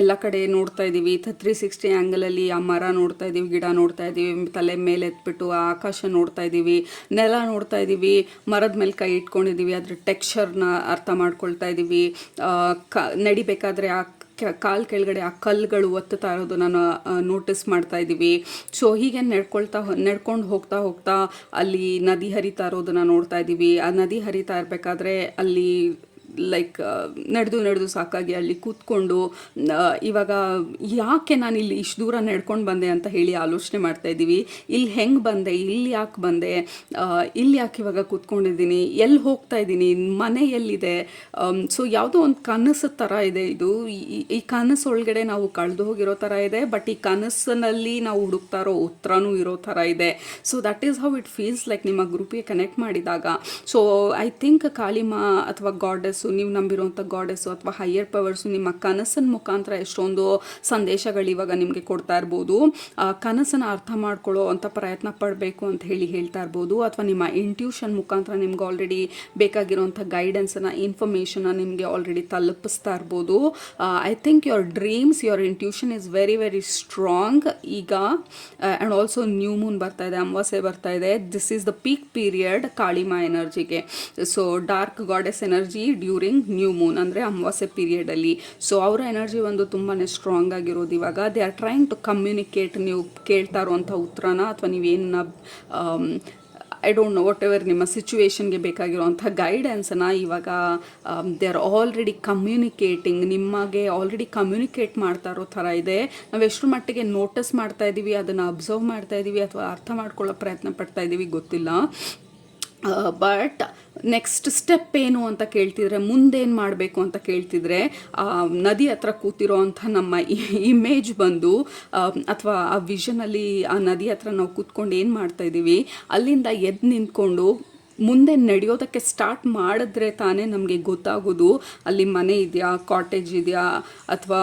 ಎಲ್ಲ ಕಡೆ ನೋಡ್ತಾ ಇದ್ದೀವಿ. 360 ಆ್ಯಂಗಲಲ್ಲಿ ಆ ಮರ ನೋಡ್ತಾ ಇದ್ದೀವಿ, ಗಿಡ ನೋಡ್ತಾ ಇದ್ದೀವಿ, ತಲೆ ಮೇಲೆ ಎತ್ಬಿಟ್ಟು ಆ ಆಕಾಶ ನೋಡ್ತಾ ಇದ್ದೀವಿ, ನೆಲ ನೋಡ್ತಾ ಇದ್ದೀವಿ, ಮರದ ಮೇಲೆ ಕೈ ಇಟ್ಕೊಂಡಿದ್ದೀವಿ, ಅದ್ರ ಟೆಕ್ಸ್ಚರ್ನ ಅರ್ಥ ಮಾಡ್ಕೊಳ್ತಾ ಇದ್ದೀವಿ. ನಡಿಬೇಕಾದ್ರೆ ಆ ಕಾಲು ಕೆಳಗಡೆ ಆ ಕಲ್ಲುಗಳು ಒತ್ತುತ್ತಾ ಇರೋದು ನಾನು ನೋಟಿಸ್ ಮಾಡ್ತಾ ಇದ್ದೀವಿ. ಸೊ ಹೀಗೆ ನಡ್ಕೊಂಡು ಹೋಗ್ತಾ ಅಲ್ಲಿ ನದಿ ಹರಿತಾ ಇರೋದನ್ನ ನೋಡ್ತಾ ಇದ್ದೀವಿ. ಆ ನದಿ ಹರಿತಾ ಇರಬೇಕಾದ್ರೆ ಅಲ್ಲಿ ಲೈಕ್ ನಡೆದು ಸಾಕಾಗಿ ಅಲ್ಲಿ ಕೂತ್ಕೊಂಡು ಇವಾಗ ಯಾಕೆ ನಾನು ಇಲ್ಲಿ ಇಷ್ಟು ದೂರ ನಡ್ಕೊಂಡು ಬಂದೆ ಅಂತ ಹೇಳಿ ಆಲೋಚನೆ ಮಾಡ್ತಾ ಇದ್ದೀವಿ. ಇಲ್ಲಿ ಹೆಂಗೆ ಬಂದೆ, ಇಲ್ಲಿ ಯಾಕೆ ಬಂದೆ, ಇಲ್ಲಿ ಯಾಕೆ ಇವಾಗ ಕೂತ್ಕೊಂಡಿದ್ದೀನಿ, ಎಲ್ಲಿ ಹೋಗ್ತಾ ಇದ್ದೀನಿ, ಮನೆ ಎಲ್ಲಿದೆ. ಸೊ ಯಾವುದೋ ಒಂದು ಕನಸು ಥರ ಇದೆ ಇದು. ಈ ಕನಸು ಒಳಗಡೆ ನಾವು ಕಳೆದು ಹೋಗಿರೋ ಥರ ಇದೆ, ಬಟ್ ಈ ಕನಸಿನಲ್ಲಿ ನಾವು ಹುಡುಕ್ತಾ ಇರೋ ಉತ್ತರನೂ ಇರೋ ಥರ ಇದೆ. So that is how it feels like ನಿಮ್ಮ ಗ್ರೂಪಿಗೆ ಕನೆಕ್ಟ್ ಮಾಡಿದಾಗ. ಸೊ ಐ ಥಿಂಕ್ ಕಾಳಿಮಾ ಅಥವಾ ಗಾಡೆಸ್, ನೀವು ನಂಬಿರುವಂಥ ಗಾಡೆಸ್ಸು ಅಥವಾ ಹೈಯರ್ ಪವರ್ಸು ನಿಮ್ಮ ಕನಸಿನ ಮುಖಾಂತರ ಎಷ್ಟೊಂದು ಸಂದೇಶಗಳು ಇವಾಗ ನಿಮಗೆ ಕೊಡ್ತಾ ಇರ್ಬೋದು. ಕನಸನ್ನು ಅರ್ಥ ಮಾಡ್ಕೊಳ್ಳೋ ಅಂಥ ಪ್ರಯತ್ನ ಪಡಬೇಕು ಅಂತ ಹೇಳ್ತಾ ಇರ್ಬೋದು. ಅಥವಾ ನಿಮ್ಮ ಇಂಟ್ಯೂಷನ್ ಮುಖಾಂತರ ನಿಮ್ಗೆ ಆಲ್ರೆಡಿ ಬೇಕಾಗಿರೋಂಥ ಗೈಡೆನ್ಸನ್ನು, ಇನ್ಫಾರ್ಮೇಷನ್ನ ನಿಮಗೆ ಆಲ್ರೆಡಿ ತಲುಪಿಸ್ತಾ ಇರ್ಬೋದು. I think your dreams, your intuition is very very strong ಈಗ. ಆ್ಯಂಡ್ ಆಲ್ಸೋ ನ್ಯೂ ಮೂನ್ ಬರ್ತಾ ಇದೆ, ಅಮಾವಾಸ್ಯೆ ಬರ್ತಾ ಇದೆ. This is the peak period Kalima ಎನರ್ಜಿಗೆ. So dark goddess energy during new moon ಅಂದರೆ ಅಮಾವಾಸ್ಯೆ ಪೀರಿಯಡಲ್ಲಿ. ಸೊ ಅವರ ಎನರ್ಜಿ ಒಂದು ತುಂಬಾ ಸ್ಟ್ರಾಂಗ್ ಆಗಿರೋದು ಇವಾಗ. They are trying to communicate. ನೀವು ಕೇಳ್ತಾ ಇರುವಂಥ ಉತ್ತರನ ಅಥವಾ ನೀವೇನ I don't know, whatever ನಿಮ್ಮ ಸಿಚುವೇಶನ್ಗೆ ಬೇಕಾಗಿರೋವಂಥ ಗೈಡೆನ್ಸನ್ನು ಇವಾಗ ದೇ ಆರ್ ಆಲ್ರೆಡಿ ಕಮ್ಯುನಿಕೇಟಿಂಗ್, ನಿಮಗೆ ಆಲ್ರೆಡಿ ಕಮ್ಯುನಿಕೇಟ್ ಮಾಡ್ತಾ ಇರೋ ಥರ ಇದೆ. ನಾವು ಎಷ್ಟು ಮಟ್ಟಿಗೆ ನೋಟಿಸ್ ಮಾಡ್ತಾ ಇದ್ದೀವಿ, ಅದನ್ನು ಅಬ್ಸರ್ವ್ ಮಾಡ್ತಾ ಇದ್ದೀವಿ ಅಥವಾ ಅರ್ಥ ಮಾಡ್ಕೊಳ್ಳೋ ಪ್ರಯತ್ನ ಪಡ್ತಾ ಇದ್ದೀವಿ ಗೊತ್ತಿಲ್ಲ. ಬಟ್ ನೆಕ್ಸ್ಟ್ ಸ್ಟೆಪ್ ಏನು ಅಂತ ಕೇಳ್ತಿದ್ರೆ, ಮುಂದೇನು ಮಾಡಬೇಕು ಅಂತ ಕೇಳ್ತಿದ್ರೆ, ನದಿ ಹತ್ರ ಕೂತಿರೋ ಅಂಥ ನಮ್ಮ ಇಮೇಜ್ ಬಂದು ಅಥವಾ ಆ ವಿಷನಲ್ಲಿ ಆ ನದಿ ಹತ್ರ ನಾವು ಕೂತ್ಕೊಂಡು ಏನು ಮಾಡ್ತಾ ಇದ್ದೀವಿ, ಅಲ್ಲಿಂದ ಎದ್ದು ನಿಂತ್ಕೊಂಡು ಮುಂದೆ ನಡೆಯೋದಕ್ಕೆ ಸ್ಟಾರ್ಟ್ ಮಾಡಿದ್ರೆ ತಾನೇ ನಮಗೆ ಗೊತ್ತಾಗೋದು ಅಲ್ಲಿ ಮನೆ ಇದೆಯಾ, ಕಾಟೇಜ್ ಇದೆಯಾ, ಅಥವಾ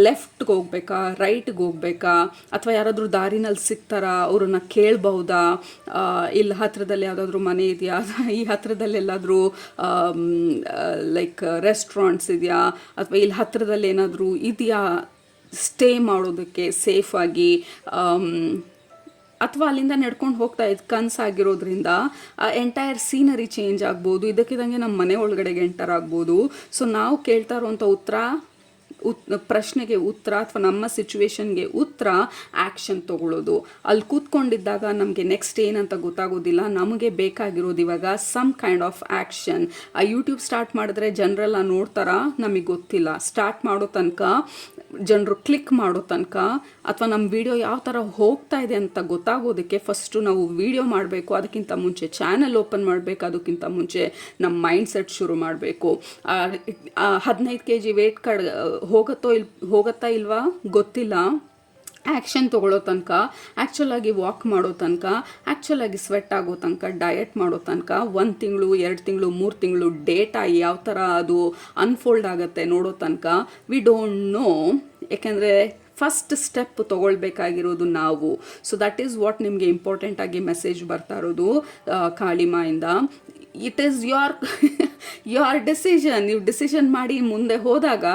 ಲೆಫ್ಟ್ಗೆ ಹೋಗ್ಬೇಕಾ, ರೈಟ್ಗೆ ಹೋಗ್ಬೇಕಾ, ಅಥವಾ ಯಾರಾದರೂ ದಾರಿನಲ್ಲಿ ಸಿಗ್ತಾರಾ, ಅವ್ರನ್ನ ಕೇಳ್ಬಹುದಾ, ಇಲ್ಲಿ ಹತ್ರದಲ್ಲಿ ಯಾವುದಾದ್ರೂ ಮನೆ ಇದೆಯಾ, ಈ ಹತ್ರದಲ್ಲಿ ಎಲ್ಲಾದರೂ ಲೈಕ್ ರೆಸ್ಟೋರೆಂಟ್ಸ್ ಇದೆಯಾ, ಅಥವಾ ಇಲ್ಲಿ ಹತ್ರದಲ್ಲಿ ಏನಾದರೂ ಇದೆಯಾ ಸ್ಟೇ ಮಾಡೋದಕ್ಕೆ ಸೇಫಾಗಿ, ಅಥವಾ ಅಲ್ಲಿಂದ ನಡ್ಕೊಂಡು ಹೋಗ್ತಾ ಇದ್ದು ಕನಸಾಗಿರೋದ್ರಿಂದ ಎಂಟೈರ್ ಸೀನರಿ ಚೇಂಜ್ ಆಗ್ಬೋದು. ಇದಕ್ಕಿದಂಗೆ ನಮ್ಮ ಮನೆ ಒಳಗಡೆಗೆ ಎಂಟರ್ ಆಗ್ಬೋದು. ಸೊ ನಾವು ಕೇಳ್ತಾ ಇರೋವಂಥ ಪ್ರಶ್ನೆಗೆ ಉತ್ತರ ಅಥವಾ ನಮ್ಮ ಸಿಚುವೇಶನ್ಗೆ ಉತ್ತರ ಆ್ಯಕ್ಷನ್ ತೊಗೊಳ್ಳೋದು. ಅಲ್ಲಿ ಕೂತ್ಕೊಂಡಿದ್ದಾಗ ನಮಗೆ ನೆಕ್ಸ್ಟ್ ಏನಂತ ಗೊತ್ತಾಗೋದಿಲ್ಲ. ನಮಗೆ ಬೇಕಾಗಿರೋದು ಇವಾಗ ಸಮ್ ಕೈಂಡ್ ಆಫ್ ಆ್ಯಕ್ಷನ್. ಆ ಯೂಟ್ಯೂಬ್ ಸ್ಟಾರ್ಟ್ ಮಾಡಿದ್ರೆ ಜನರೆಲ್ಲ ನೋಡ್ತಾರ, ನಮಗೆ ಗೊತ್ತಿಲ್ಲ. ಸ್ಟಾರ್ಟ್ ಮಾಡೋ ತನಕ, ಜನರು ಕ್ಲಿಕ್ ಮಾಡೋ ತನಕ, ಅಥವಾ ನಮ್ಮ ವಿಡಿಯೋ ಯಾವ ಥರ ಹೋಗ್ತಾ ಇದೆ ಅಂತ ಗೊತ್ತಾಗೋದಕ್ಕೆ ಫಸ್ಟು ನಾವು ವಿಡಿಯೋ ಮಾಡಬೇಕು. ಅದಕ್ಕಿಂತ ಮುಂಚೆ ಚಾನಲ್ ಓಪನ್ ಮಾಡಬೇಕು. ಅದಕ್ಕಿಂತ ಮುಂಚೆ ನಮ್ಮ ಮೈಂಡ್ ಸೆಟ್ ಶುರು ಮಾಡಬೇಕು. 15 kg ವೇಟ್ ಹೋಗುತ್ತಾ ಇಲ್ವಾ ಗೊತ್ತಿಲ್ಲ. ಆ್ಯಕ್ಷನ್ ತೊಗೊಳ್ಳೋ ತನಕ, ಆ್ಯಕ್ಚುಲಾಗಿ ವಾಕ್ ಮಾಡೋ ತನಕ, ಆ್ಯಕ್ಚುಲಾಗಿ ಸ್ವೆಟ್ ಆಗೋ ತನಕ, ಡಯಟ್ ಮಾಡೋ ತನಕ 1 ತಿಂಗಳು 2 ತಿಂಗಳು 3 ತಿಂಗಳು ಡೇಟಾ ಯಾವ ಥರ ಅದು ಅನ್ಫೋಲ್ಡ್ ಆಗುತ್ತೆ ನೋಡೋ ತನಕ ವಿ ಡೋಂಟ್ ನೋ. ಏಕೆಂದರೆ ಫಸ್ಟ್ ಸ್ಟೆಪ್ ತೊಗೊಳ್ಬೇಕಾಗಿರೋದು ನಾವು. ಸೊ ದಟ್ ಈಸ್ ವಾಟ್ ನಿಮಗೆ ಇಂಪಾರ್ಟೆಂಟಾಗಿ ಮೆಸೇಜ್ ಬರ್ತಾ ಇರೋದು ಕಾಳಿಮಾಯಿಂದ. It is your decision. ನೀವು ಡಿಸಿಷನ್ ಮಾಡಿ ಮುಂದೆ ಹೋದಾಗ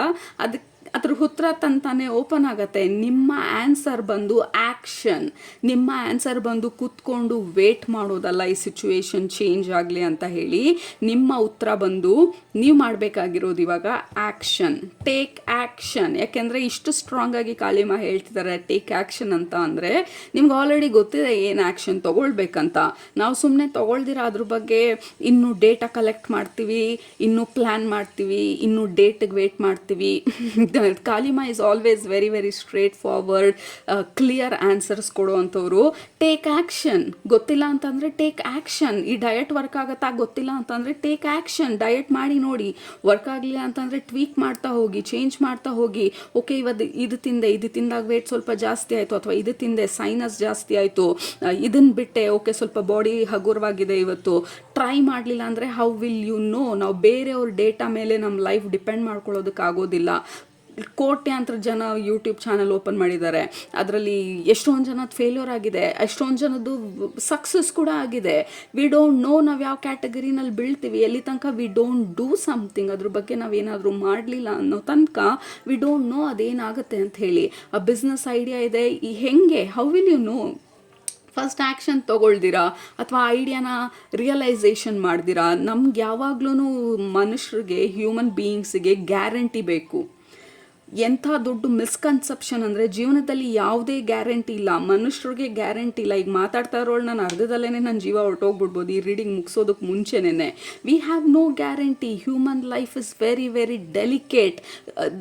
ಅದ್ರ ಉತ್ತರ ತಂತಾನೆ ಓಪನ್ ಆಗುತ್ತೆ. ನಿಮ್ಮ ಆನ್ಸರ್ ಬಂದು ಆ್ಯಕ್ಷನ್. ನಿಮ್ಮ ಆನ್ಸರ್ ಬಂದು ಕೂತ್ಕೊಂಡು ವೇಟ್ ಮಾಡೋದಲ್ಲ ಈ ಸಿಚುವೇಶನ್ ಚೇಂಜ್ ಆಗಲಿ ಅಂತ ಹೇಳಿ. ನಿಮ್ಮ ಉತ್ತರ ಬಂದು ನೀವು ಮಾಡಬೇಕಾಗಿರೋದು ಇವಾಗ ಆ್ಯಕ್ಷನ್. Take action. ಯಾಕೆಂದರೆ ಇಷ್ಟು ಸ್ಟ್ರಾಂಗ್ ಆಗಿ ಕಾಳಿಮಾ ಹೇಳ್ತಿದ್ದಾರೆ ಟೇಕ್ ಆ್ಯಕ್ಷನ್ ಅಂತ ಅಂದರೆ ನಿಮ್ಗೆ ಆಲ್ರೆಡಿ ಗೊತ್ತಿದೆ ಏನು ಆ್ಯಕ್ಷನ್ ತೊಗೊಳ್ಬೇಕಂತ. ನಾವು ಸುಮ್ಮನೆ ತೊಗೊಳ್ದಿರ ಅದ್ರ ಬಗ್ಗೆ ಇನ್ನೂ ಡೇಟಾ ಕಲೆಕ್ಟ್ ಮಾಡ್ತೀವಿ, ಇನ್ನೂ ಪ್ಲ್ಯಾನ್ ಮಾಡ್ತೀವಿ, ಇನ್ನೂ ಡೇಟಿಗೆ ವೇಟ್ ಮಾಡ್ತೀವಿ, Kalima is always very very straightforward, clear answers ಕೊಡುವಂಥವ್ರು. ಟೇಕ್ ಆ್ಯಕ್ಷನ್, ಗೊತ್ತಿಲ್ಲ ಅಂತಂದರೆ ಟೇಕ್ ಆ್ಯಕ್ಷನ್. ಈ ಡಯಟ್ ವರ್ಕ್ ಆಗುತ್ತಾ ಗೊತ್ತಿಲ್ಲ ಅಂತಂದರೆ ಟೇಕ್ ಆ್ಯಕ್ಷನ್, ಡಯಟ್ ಮಾಡಿ ನೋಡಿ. ವರ್ಕ್ ಆಗಲಿಲ್ಲ ಅಂತಂದರೆ ಟ್ವೀಕ್ ಮಾಡ್ತಾ ಹೋಗಿ, ಚೇಂಜ್ ಮಾಡ್ತಾ ಹೋಗಿ. ಓಕೆ, ಇವತ್ತು ಇದು ತಿಂದಾಗ ವೇಟ್ ಸ್ವಲ್ಪ ಜಾಸ್ತಿ ಆಯಿತು, ಅಥವಾ ಇದು ತಿಂದೆ ಸೈನಸ್ ಜಾಸ್ತಿ ಆಯಿತು, ಇದನ್ನು ಬಿಟ್ಟೆ, ಓಕೆ ಸ್ವಲ್ಪ ಬಾಡಿ ಹಗುರವಾಗಿದೆ ಇವತ್ತು. ಟ್ರೈ ಮಾಡಲಿಲ್ಲ ಅಂದರೆ ಹೌ ವಿಲ್ ಯು ನೋ? ನಾವು ಬೇರೆಯವ್ರ ಡೇಟಾ ಮೇಲೆ ನಮ್ಮ ಲೈಫ್ ಡಿಪೆಂಡ್ ಮಾಡ್ಕೊಳ್ಳೋದಕ್ಕಾಗೋದಿಲ್ಲ. ಕೋಟ್ಯಾಂತರ ಜನ ಯೂಟ್ಯೂಬ್ ಚಾನಲ್ ಓಪನ್ ಮಾಡಿದ್ದಾರೆ, ಅದರಲ್ಲಿ ಎಷ್ಟೊಂದು ಜನದ ಫೇಲ್ಯೂರ್ ಆಗಿದೆ, ಎಷ್ಟೊಂದು ಜನದ್ದು ಸಕ್ಸಸ್ ಕೂಡ ಆಗಿದೆ. ವಿ ಡೋಂಟ್ ನೋ ನಾವು ಯಾವ ಕ್ಯಾಟಗರಿನಲ್ಲಿ ಬೀಳ್ತೀವಿ, ಎಲ್ಲಿ ತನಕ ವಿ ಡೋಂಟ್ ಡೂ ಸಮಥಿಂಗ್, ಅದ್ರ ಬಗ್ಗೆ ನಾವೇನಾದರೂ ಮಾಡಲಿಲ್ಲ ಅನ್ನೋ ತನಕ ವಿ ಡೋಂಟ್ ನೋ ಅದೇನಾಗುತ್ತೆ ಅಂತ ಹೇಳಿ. ಆ ಬಿಸ್ನೆಸ್ ಐಡಿಯಾ ಇದೆ, ಹೆಂಗೆ, how will you know? First action ತೊಗೊಳ್ದಿರಾ ಅಥವಾ ಐಡಿಯಾನ ರಿಯಲೈಸೇಷನ್ ಮಾಡ್ದಿರಾ? ನಮ್ಗೆ ಯಾವಾಗ್ಲೂ ಮನುಷ್ಯರಿಗೆ, ಹ್ಯೂಮನ್ ಬೀಯಿಂಗ್ಸಿಗೆ ಗ್ಯಾರಂಟಿ ಬೇಕು. ಎಂಥ ದೊಡ್ಡ ಮಿಸ್ಕನ್ಸೆಪ್ಷನ್ ಅಂದರೆ ಜೀವನದಲ್ಲಿ ಯಾವುದೇ ಗ್ಯಾರಂಟಿ ಇಲ್ಲ, ಮನುಷ್ಯರಿಗೆ ಗ್ಯಾರಂಟಿ ಇಲ್ಲ. ಈಗ ಮಾತಾಡ್ತಾ ಇರೋಳು ನಾನು ಅರ್ಧದಲ್ಲೇ ನನ್ನ ಜೀವ ಹೊರಟೋಗ್ಬಿಡ್ಬೋದು ಈ ರೀಡಿಂಗ್ ಮುಗಿಸೋದಕ್ಕೆ ಮುಂಚೆನೇ. We have no guarantee. Human life is very very delicate.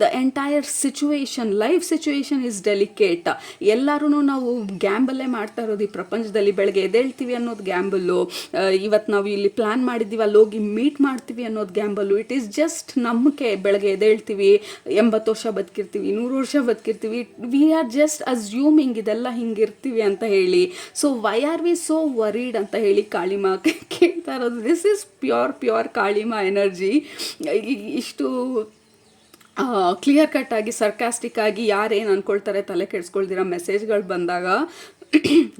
The entire situation, life situation is delicate. ಎಲ್ಲರೂ ನಾವು ಗ್ಯಾಂಬಲ್ಲೇ ಮಾಡ್ತಾ ಇರೋದು ಈ ಪ್ರಪಂಚದಲ್ಲಿ. ಬೆಳಗ್ಗೆ ಎದ್ದೇಳ್ತೀವಿ ಅನ್ನೋದು ಗ್ಯಾಂಬಲ್ಲು, ಇವತ್ತು ನಾವು ಇಲ್ಲಿ ಪ್ಲ್ಯಾನ್ ಮಾಡಿದ್ದೀವಿ ಅಲ್ಲಿ ಹೋಗಿ ಮೀಟ್ ಮಾಡ್ತೀವಿ ಅನ್ನೋದು ಗ್ಯಾಂಬಲ್ಲು. ಇಟ್ ಈಸ್ ಜಸ್ಟ್ ನಂಬಿಕೆ. ಬೆಳಗ್ಗೆ ಎದ್ದೇಳ್ತೀವಿ, 80 ವರ್ಷ ಬದುಕಿರ್ತೀವಿ, 100 ವರ್ಷ ಬದುಕಿರ್ತೀವಿ, ವಿ ಆರ್ ಜಸ್ಟ್ ಅಸ್ಯೂಮಿಂಗ್ ಇದೆಲ್ಲ ಹಿಂಗಿರ್ತೀವಿ ಅಂತ ಹೇಳಿ. So why are we so worried ಅಂತ ಹೇಳಿ ಕಾಳಿಮಾ ಕೇಳ್ತಾ ಇರೋದು. This is pure Kalima energy. ಇಷ್ಟು ಕ್ಲಿಯರ್ ಕಟ್ ಆಗಿ, ಸರ್ಕಾಸ್ಟಿಕ್ ಆಗಿ ಯಾರೇನು ಅಂದ್ಕೊಳ್ತಾರೆ ತಲೆ ಕೆಡಿಸ್ಕೊಳ್ದಿರೋ ಮೆಸೇಜ್ಗಳು ಬಂದಾಗ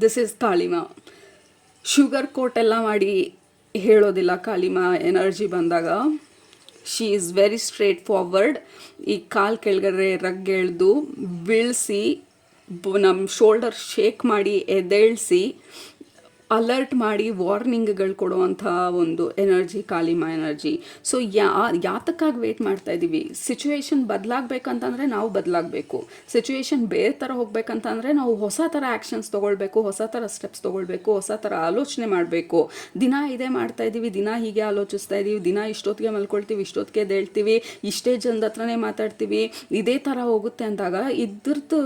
this is Kalima. Sugar coat ಎಲ್ಲ ಮಾಡಿ ಹೇಳೋದಿಲ್ಲ ಕಾಳಿಮಾ ಎನರ್ಜಿ ಬಂದಾಗ. She is very straightforward. ಈ ಕಾಲು ಕೆಳಗಡೆ ರಗ್ಗೆಳ್ದು ಬೀಳಿಸಿ, ನಮ್ಮ ಶೋಲ್ಡರ್ ಶೇಕ್ ಮಾಡಿ ಎದ್ದೇಳಿಸಿ, ಅಲರ್ಟ್ ಮಾಡಿ ವಾರ್ನಿಂಗ್ಗಳು ಕೊಡುವಂಥ ಒಂದು ಎನರ್ಜಿ ಕಾಳಿಮಾ ಎನರ್ಜಿ. ಸೊ ಯಾತಕ್ಕಾಗಿ ವೇಟ್ ಮಾಡ್ತಾ ಇದ್ದೀವಿ? ಸಿಚುವೇಶನ್ ಬದಲಾಗಬೇಕಂತಂದರೆ ನಾವು ಬದಲಾಗಬೇಕು. ಸಿಚುವೇಶನ್ ಬೇರೆ ಥರ ಹೋಗ್ಬೇಕಂತಂದರೆ ನಾವು ಹೊಸ ಥರ ಆ್ಯಕ್ಷನ್ಸ್ ತೊಗೊಳ್ಬೇಕು, ಹೊಸ ಥರ ಸ್ಟೆಪ್ಸ್ ತೊಗೊಳ್ಬೇಕು, ಹೊಸ ಥರ ಆಲೋಚನೆ ಮಾಡಬೇಕು. ದಿನ ಇದೇ ಮಾಡ್ತಾ ಇದ್ದೀವಿ, ದಿನ ಹೀಗೆ ಆಲೋಚಿಸ್ತಾ ಇದ್ದೀವಿ, ದಿನ ಇಷ್ಟೊತ್ತಿಗೆ ಮಲ್ಕೊಳ್ತೀವಿ, ಇಷ್ಟೊತ್ತಿಗೆ ಎದ್ದೇಳ್ತೀವಿ, ಇಷ್ಟೇ ಜನದ ಹತ್ರನೇ ಮಾತಾಡ್ತೀವಿ, ಇದೇ ಥರ ಹೋಗುತ್ತೆ ಅಂದಾಗ ಇದ್ರದ್ದು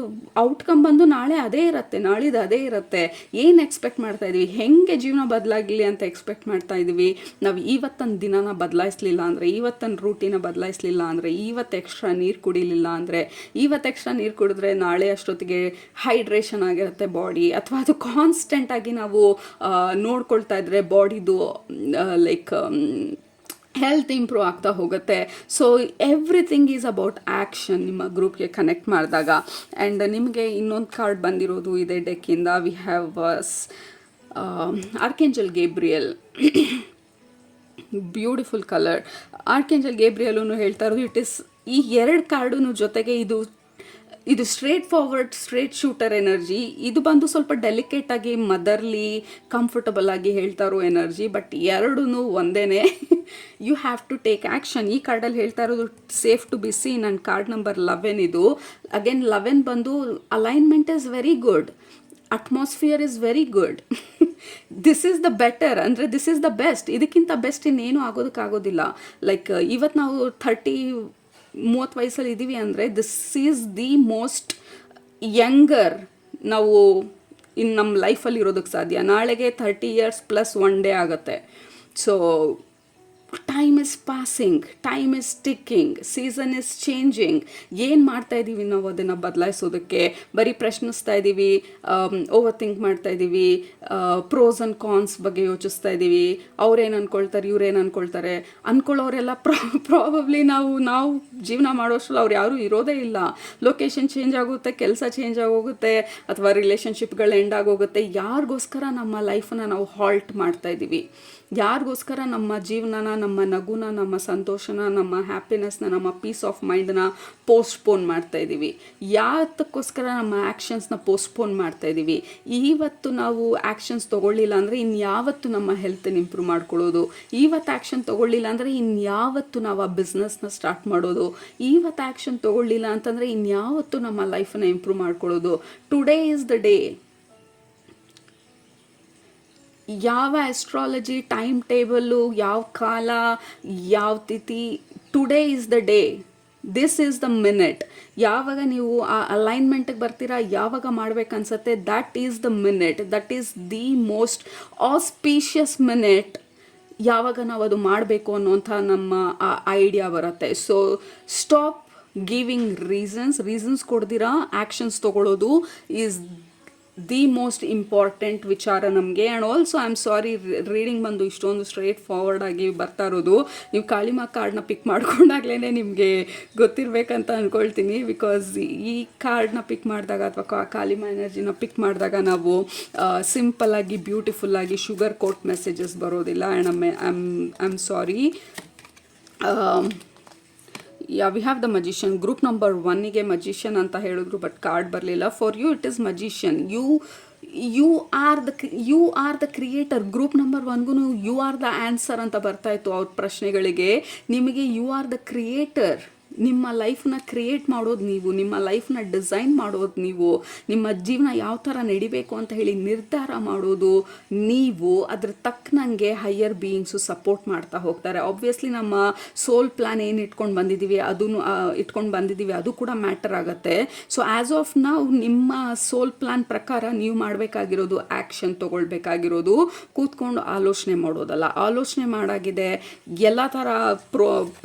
ಔಟ್ಕಮ್ ಬಂದು ನಾಳೆ ಅದೇ ಇರುತ್ತೆ, ನಾಳಿದ್ದು ಅದೇ ಇರುತ್ತೆ. ಏನು ಎಕ್ಸ್ಪೆಕ್ಟ್ ಮಾಡ್ತಾ ಇದ್ದೀವಿ? ಹೆಂಗೆ ಜೀವನ ಬದಲಾಗಲಿ ಅಂತ ಎಕ್ಸ್ಪೆಕ್ಟ್ ಮಾಡ್ತಾ ಇದ್ದೀವಿ. ನಾವು ಇವತ್ತೊಂದು ದಿನನ ಬದಲಾಯಿಸಲಿಲ್ಲ ಅಂದರೆ, ಇವತ್ತೊಂದು ರೂಟೀನ ಬದಲಾಯಿಸಲಿಲ್ಲ ಅಂದರೆ, ಇವತ್ತು ಎಕ್ಸ್ಟ್ರಾ ನೀರು ಕುಡಿಲಿಲ್ಲ ಅಂದರೆ, ಇವತ್ತು ಎಕ್ಸ್ಟ್ರಾ ನೀರು ಕುಡಿದ್ರೆ ನಾಳೆ ಅಷ್ಟೊತ್ತಿಗೆ ಹೈಡ್ರೇಷನ್ ಆಗಿರುತ್ತೆ ಬಾಡಿ, ಅಥವಾ ಅದು ಕಾನ್ಸ್ಟೆಂಟಾಗಿ ನಾವು ನೋಡ್ಕೊಳ್ತಾ ಇದ್ರೆ ಬಾಡಿದು ಲೈಕ್ ಹೆಲ್ತ್ ಇಂಪ್ರೂವ್ ಆಗ್ತಾ ಹೋಗುತ್ತೆ. So everything is about action. ನಿಮ್ಮ ಗ್ರೂಪ್ಗೆ ಕನೆಕ್ಟ್ ಮಾಡಿದಾಗ. ಆ್ಯಂಡ್ ನಿಮಗೆ ಇನ್ನೊಂದು ಕಾರ್ಡ್ ಬಂದಿರೋದು ಇದೆ ಡೆಕ್ಕಿಂದ. We have archangel Gabriel, beautiful colour. Archangel ಗೇಬ್ರಿಯಲೂ ಹೇಳ್ತಾ ಇರೋದು ಇಟ್ ಇಸ್, ಈ 2 ಕಾರ್ಡು ಜೊತೆಗೆ ಇದು straightforward, straight shooter energy. ಇದು ಬಂದು ಸ್ವಲ್ಪ ಡೆಲಿಕೇಟ್ ಆಗಿ, ಮದರ್ಲಿ, ಕಂಫರ್ಟಬಲ್ ಆಗಿ ಹೇಳ್ತಾ ಇರೋ ಎನರ್ಜಿ. ಬಟ್ ಎರಡೂ ಒಂದೇನೆ. You have to take action. ಈ ಕಾರ್ಡಲ್ಲಿ ಹೇಳ್ತಾ ಇರೋದು ಸೇಫ್ ಟು ಬಿ ಸೀನ್. ನನ್ನ ಕಾರ್ಡ್ ನಂಬರ್ 11 ಇದು. ಅಗೇನ್ 11 ಬಂದು alignment is very good, atmosphere is very good. This is the better, ಅಂದರೆ ದಿಸ್ ಈಸ್ ದ ಬೆಸ್ಟ್. ಇದಕ್ಕಿಂತ ಬೆಸ್ಟ್ ಇನ್ನೇನು ಆಗೋದಕ್ಕಾಗೋದಿಲ್ಲ. ಲೈಕ್ ಇವತ್ತು ನಾವು 30 ವಯಸ್ಸಲ್ಲಿ ಇದ್ದೀವಿ ಅಂದರೆ this is the most younger ನಾವು ಇನ್ನು ನಮ್ಮ ಲೈಫಲ್ಲಿ ಇರೋದಕ್ಕೆ ಸಾಧ್ಯ. ನಾಳೆಗೆ 30 years ಪ್ಲಸ್ 1 day ಆಗುತ್ತೆ. So time is passing, time is ticking, season is changing. ಏನು ಮಾಡ್ತಾ ಇದ್ದೀವಿ ನಾವು ಅದನ್ನು ಬದಲಾಯಿಸೋದಕ್ಕೆ? ಬರೀ ಪ್ರಶ್ನಿಸ್ತಾ ಇದ್ದೀವಿ, ಓವರ್ ಥಿಂಕ್ ಮಾಡ್ತಾ ಇದ್ದೀವಿ, ಪ್ರೋಸ್ ಆ್ಯಂಡ್ ಕಾನ್ಸ್ ಬಗ್ಗೆ ಯೋಚಿಸ್ತಾ ಇದ್ದೀವಿ. ಅವ್ರೇನು ಅಂದ್ಕೊಳ್ತಾರೆ, ಇವ್ರೇನು ಅಂದ್ಕೊಳ್ತಾರೆ, ಅಂದ್ಕೊಳ್ಳೋರೆಲ್ಲ ಪ್ರಾಬಬ್ಲಿ ನಾವು ಜೀವನ ಮಾಡೋಷ್ಟರಲ್ಲಿ ಅವ್ರು ಯಾರೂ ಇರೋದೇ ಇಲ್ಲ. ಲೊಕೇಶನ್ ಚೇಂಜ್ ಆಗುತ್ತೆ, ಕೆಲಸ ಚೇಂಜ್ ಆಗೋಗುತ್ತೆ, ಅಥವಾ ರಿಲೇಷನ್ಶಿಪ್ಗಳು ಎಂಡ್ ಆಗೋಗುತ್ತೆ. ಯಾರಿಗೋಸ್ಕರ ನಮ್ಮ ಲೈಫನ್ನು ನಾವು ಹಾಲ್ಟ್ ಮಾಡ್ತಾ ಇದ್ದೀವಿ? ಯಾರಿಗೋಸ್ಕರ ನಮ್ಮ ಜೀವನನ, ನಮ್ಮ ನಗುನ, ನಮ್ಮ ಸಂತೋಷನ, ನಮ್ಮ ಹ್ಯಾಪಿನೆಸ್ನ, ನಮ್ಮ ಪೀಸ್ ಆಫ್ ಮೈಂಡನ್ನ ಪೋಸ್ಟ್ಪೋನ್ ಮಾಡ್ತಾ ಇದ್ದೀವಿ? ಯಾತಕ್ಕೋಸ್ಕರ ನಮ್ಮ ಆ್ಯಕ್ಷನ್ಸ್ನ ಪೋಸ್ಟ್ಪೋನ್ ಮಾಡ್ತಾ ಇದ್ದೀವಿ? ಇವತ್ತು ನಾವು ಆ್ಯಕ್ಷನ್ಸ್ ತೊಗೊಳ್ಳಿಲ್ಲ ಅಂದರೆ ಇನ್ಯಾವತ್ತು ನಮ್ಮ ಹೆಲ್ತನ್ನು ಇಂಪ್ರೂವ್ ಮಾಡ್ಕೊಳ್ಳೋದು? ಇವತ್ತು ಆ್ಯಕ್ಷನ್ ತೊಗೊಳ್ಳಿಲ್ಲ ಅಂದರೆ ಇನ್ಯಾವತ್ತು ನಾವು ಆ ಬಿಸ್ನೆಸ್ನ ಸ್ಟಾರ್ಟ್ ಮಾಡೋದು? ಇವತ್ತು ಆ್ಯಕ್ಷನ್ ತೊಗೊಳ್ಳಿಲ್ಲ ಅಂತಂದರೆ ಇನ್ಯಾವತ್ತು ನಮ್ಮ ಲೈಫನ್ನು ಇಂಪ್ರೂವ್ ಮಾಡ್ಕೊಳ್ಳೋದು? Today is the day. ಯಾವ ಆಸ್ಟ್ರಾಲಜಿ, ಟೈಮ್ ಟೇಬಲ್ಲು, ಯಾವ ಕಾಲ, ಯಾವ ತಿಥಿ, today is the day. This is the minute. ಯಾವಾಗ ನೀವು ಆ ಅಲೈನ್ಮೆಂಟಿಗೆ ಬರ್ತೀರಾ, ಯಾವಾಗ ಮಾಡ್ಬೇಕನ್ಸತ್ತೆ, that is the minute, that is the most auspicious minute. ಯಾವಾಗ ನಾವು ಅದು ಮಾಡಬೇಕು ಅನ್ನೋಂಥ ನಮ್ಮ ಆ ಐಡಿಯಾ ಬರುತ್ತೆ. ಸೊ ಸ್ಟಾಪ್ ಗಿವಿಂಗ್ ರೀಸನ್ಸ್ ಕೊಡ್ದಿರಾ ಆ್ಯಕ್ಷನ್ಸ್ ತೊಗೊಳ್ಳೋದು ಈಸ್ ದಿ ಮೋಸ್ಟ್ ಇಂಪಾರ್ಟೆಂಟ್ ವಿಚಾರ ನಮಗೆ. And also I am sorry, reading ಬಂದು ಇಷ್ಟೊಂದು ಸ್ಟ್ರೇಟ್ ಫಾರ್ವರ್ಡ್ ಆಗಿ ಬರ್ತಾ ಇರೋದು. ನೀವು ಕಾಳಿಮಾ ಕಾರ್ಡ್ನ ಪಿಕ್ ಮಾಡ್ಕೊಂಡಾಗ್ಲೇ ನಿಮಗೆ ಗೊತ್ತಿರಬೇಕಂತ ಅಂದ್ಕೊಳ್ತೀನಿ. ಬಿಕಾಸ್ ಈ ಕಾರ್ಡ್ನ ಪಿಕ್ ಮಾಡಿದಾಗ ಅಥವಾ ಕಾಳಿಮಾ ಎನರ್ಜಿನ ಪಿಕ್ ಮಾಡಿದಾಗ ನಾವು ಸಿಂಪಲ್ಲಾಗಿ ಬ್ಯೂಟಿಫುಲ್ಲಾಗಿ ಶುಗರ್ ಕೋಟ್ ಮೆಸೇಜಸ್ ಬರೋದಿಲ್ಲ. And I am sorry. We have the magician. Group number 1ಗೆ ಮಜಿಷಿಯನ್ ಅಂತ ಹೇಳಿದ್ರು, ಬಟ್ ಕಾರ್ಡ್ ಬರಲಿಲ್ಲ. For you it is magician. You are the creator. Group number 1ಗೂ ಯು ಆರ್ ದ ಆನ್ಸರ್ ಅಂತ ಬರ್ತಾ ಇತ್ತು ಅವ್ರ ಪ್ರಶ್ನೆಗಳಿಗೆ. ನಿಮಗೆ ಯು ಆರ್ ದ ಕ್ರಿಯೇಟರ್. ನಿಮ್ಮ ಲೈಫ್ನ ಕ್ರಿಯೇಟ್ ಮಾಡೋದು ನೀವು, ನಿಮ್ಮ ಲೈಫ್ನ ಡಿಸೈನ್ ಮಾಡೋದು ನೀವು, ನಿಮ್ಮ ಜೀವನ ಯಾವ ಥರ ನಡಿಬೇಕು ಅಂತ ಹೇಳಿ ನಿರ್ಧಾರ ಮಾಡೋದು ನೀವು. ಅದ್ರ ತಕ್ಕನಂಗೆ ಹೈಯರ್ ಬೀಯಿಂಗ್ಸು ಸಪೋರ್ಟ್ ಮಾಡ್ತಾ ಹೋಗ್ತಾರೆ. ಆಬ್ವಿಯಸ್ಲಿ ನಮ್ಮ ಸೋಲ್ ಪ್ಲ್ಯಾನ್ ಏನು ಇಟ್ಕೊಂಡು ಬಂದಿದ್ದೀವಿ ಅದು ಕೂಡ ಮ್ಯಾಟರ್ ಆಗುತ್ತೆ. ಸೊ ಆ್ಯಸ್ ಆಫ್ ನಾವು ನಿಮ್ಮ ಸೋಲ್ ಪ್ಲ್ಯಾನ್ ಪ್ರಕಾರ ನೀವು ಮಾಡಬೇಕಾಗಿರೋದು ಆ್ಯಕ್ಷನ್ ತೊಗೊಳ್ಬೇಕಾಗಿರೋದು ಕೂತ್ಕೊಂಡು ಆಲೋಚನೆ ಮಾಡೋದಲ್ಲ. ಆಲೋಚನೆ ಮಾಡಾಗಿದೆ ಎಲ್ಲ ಥರ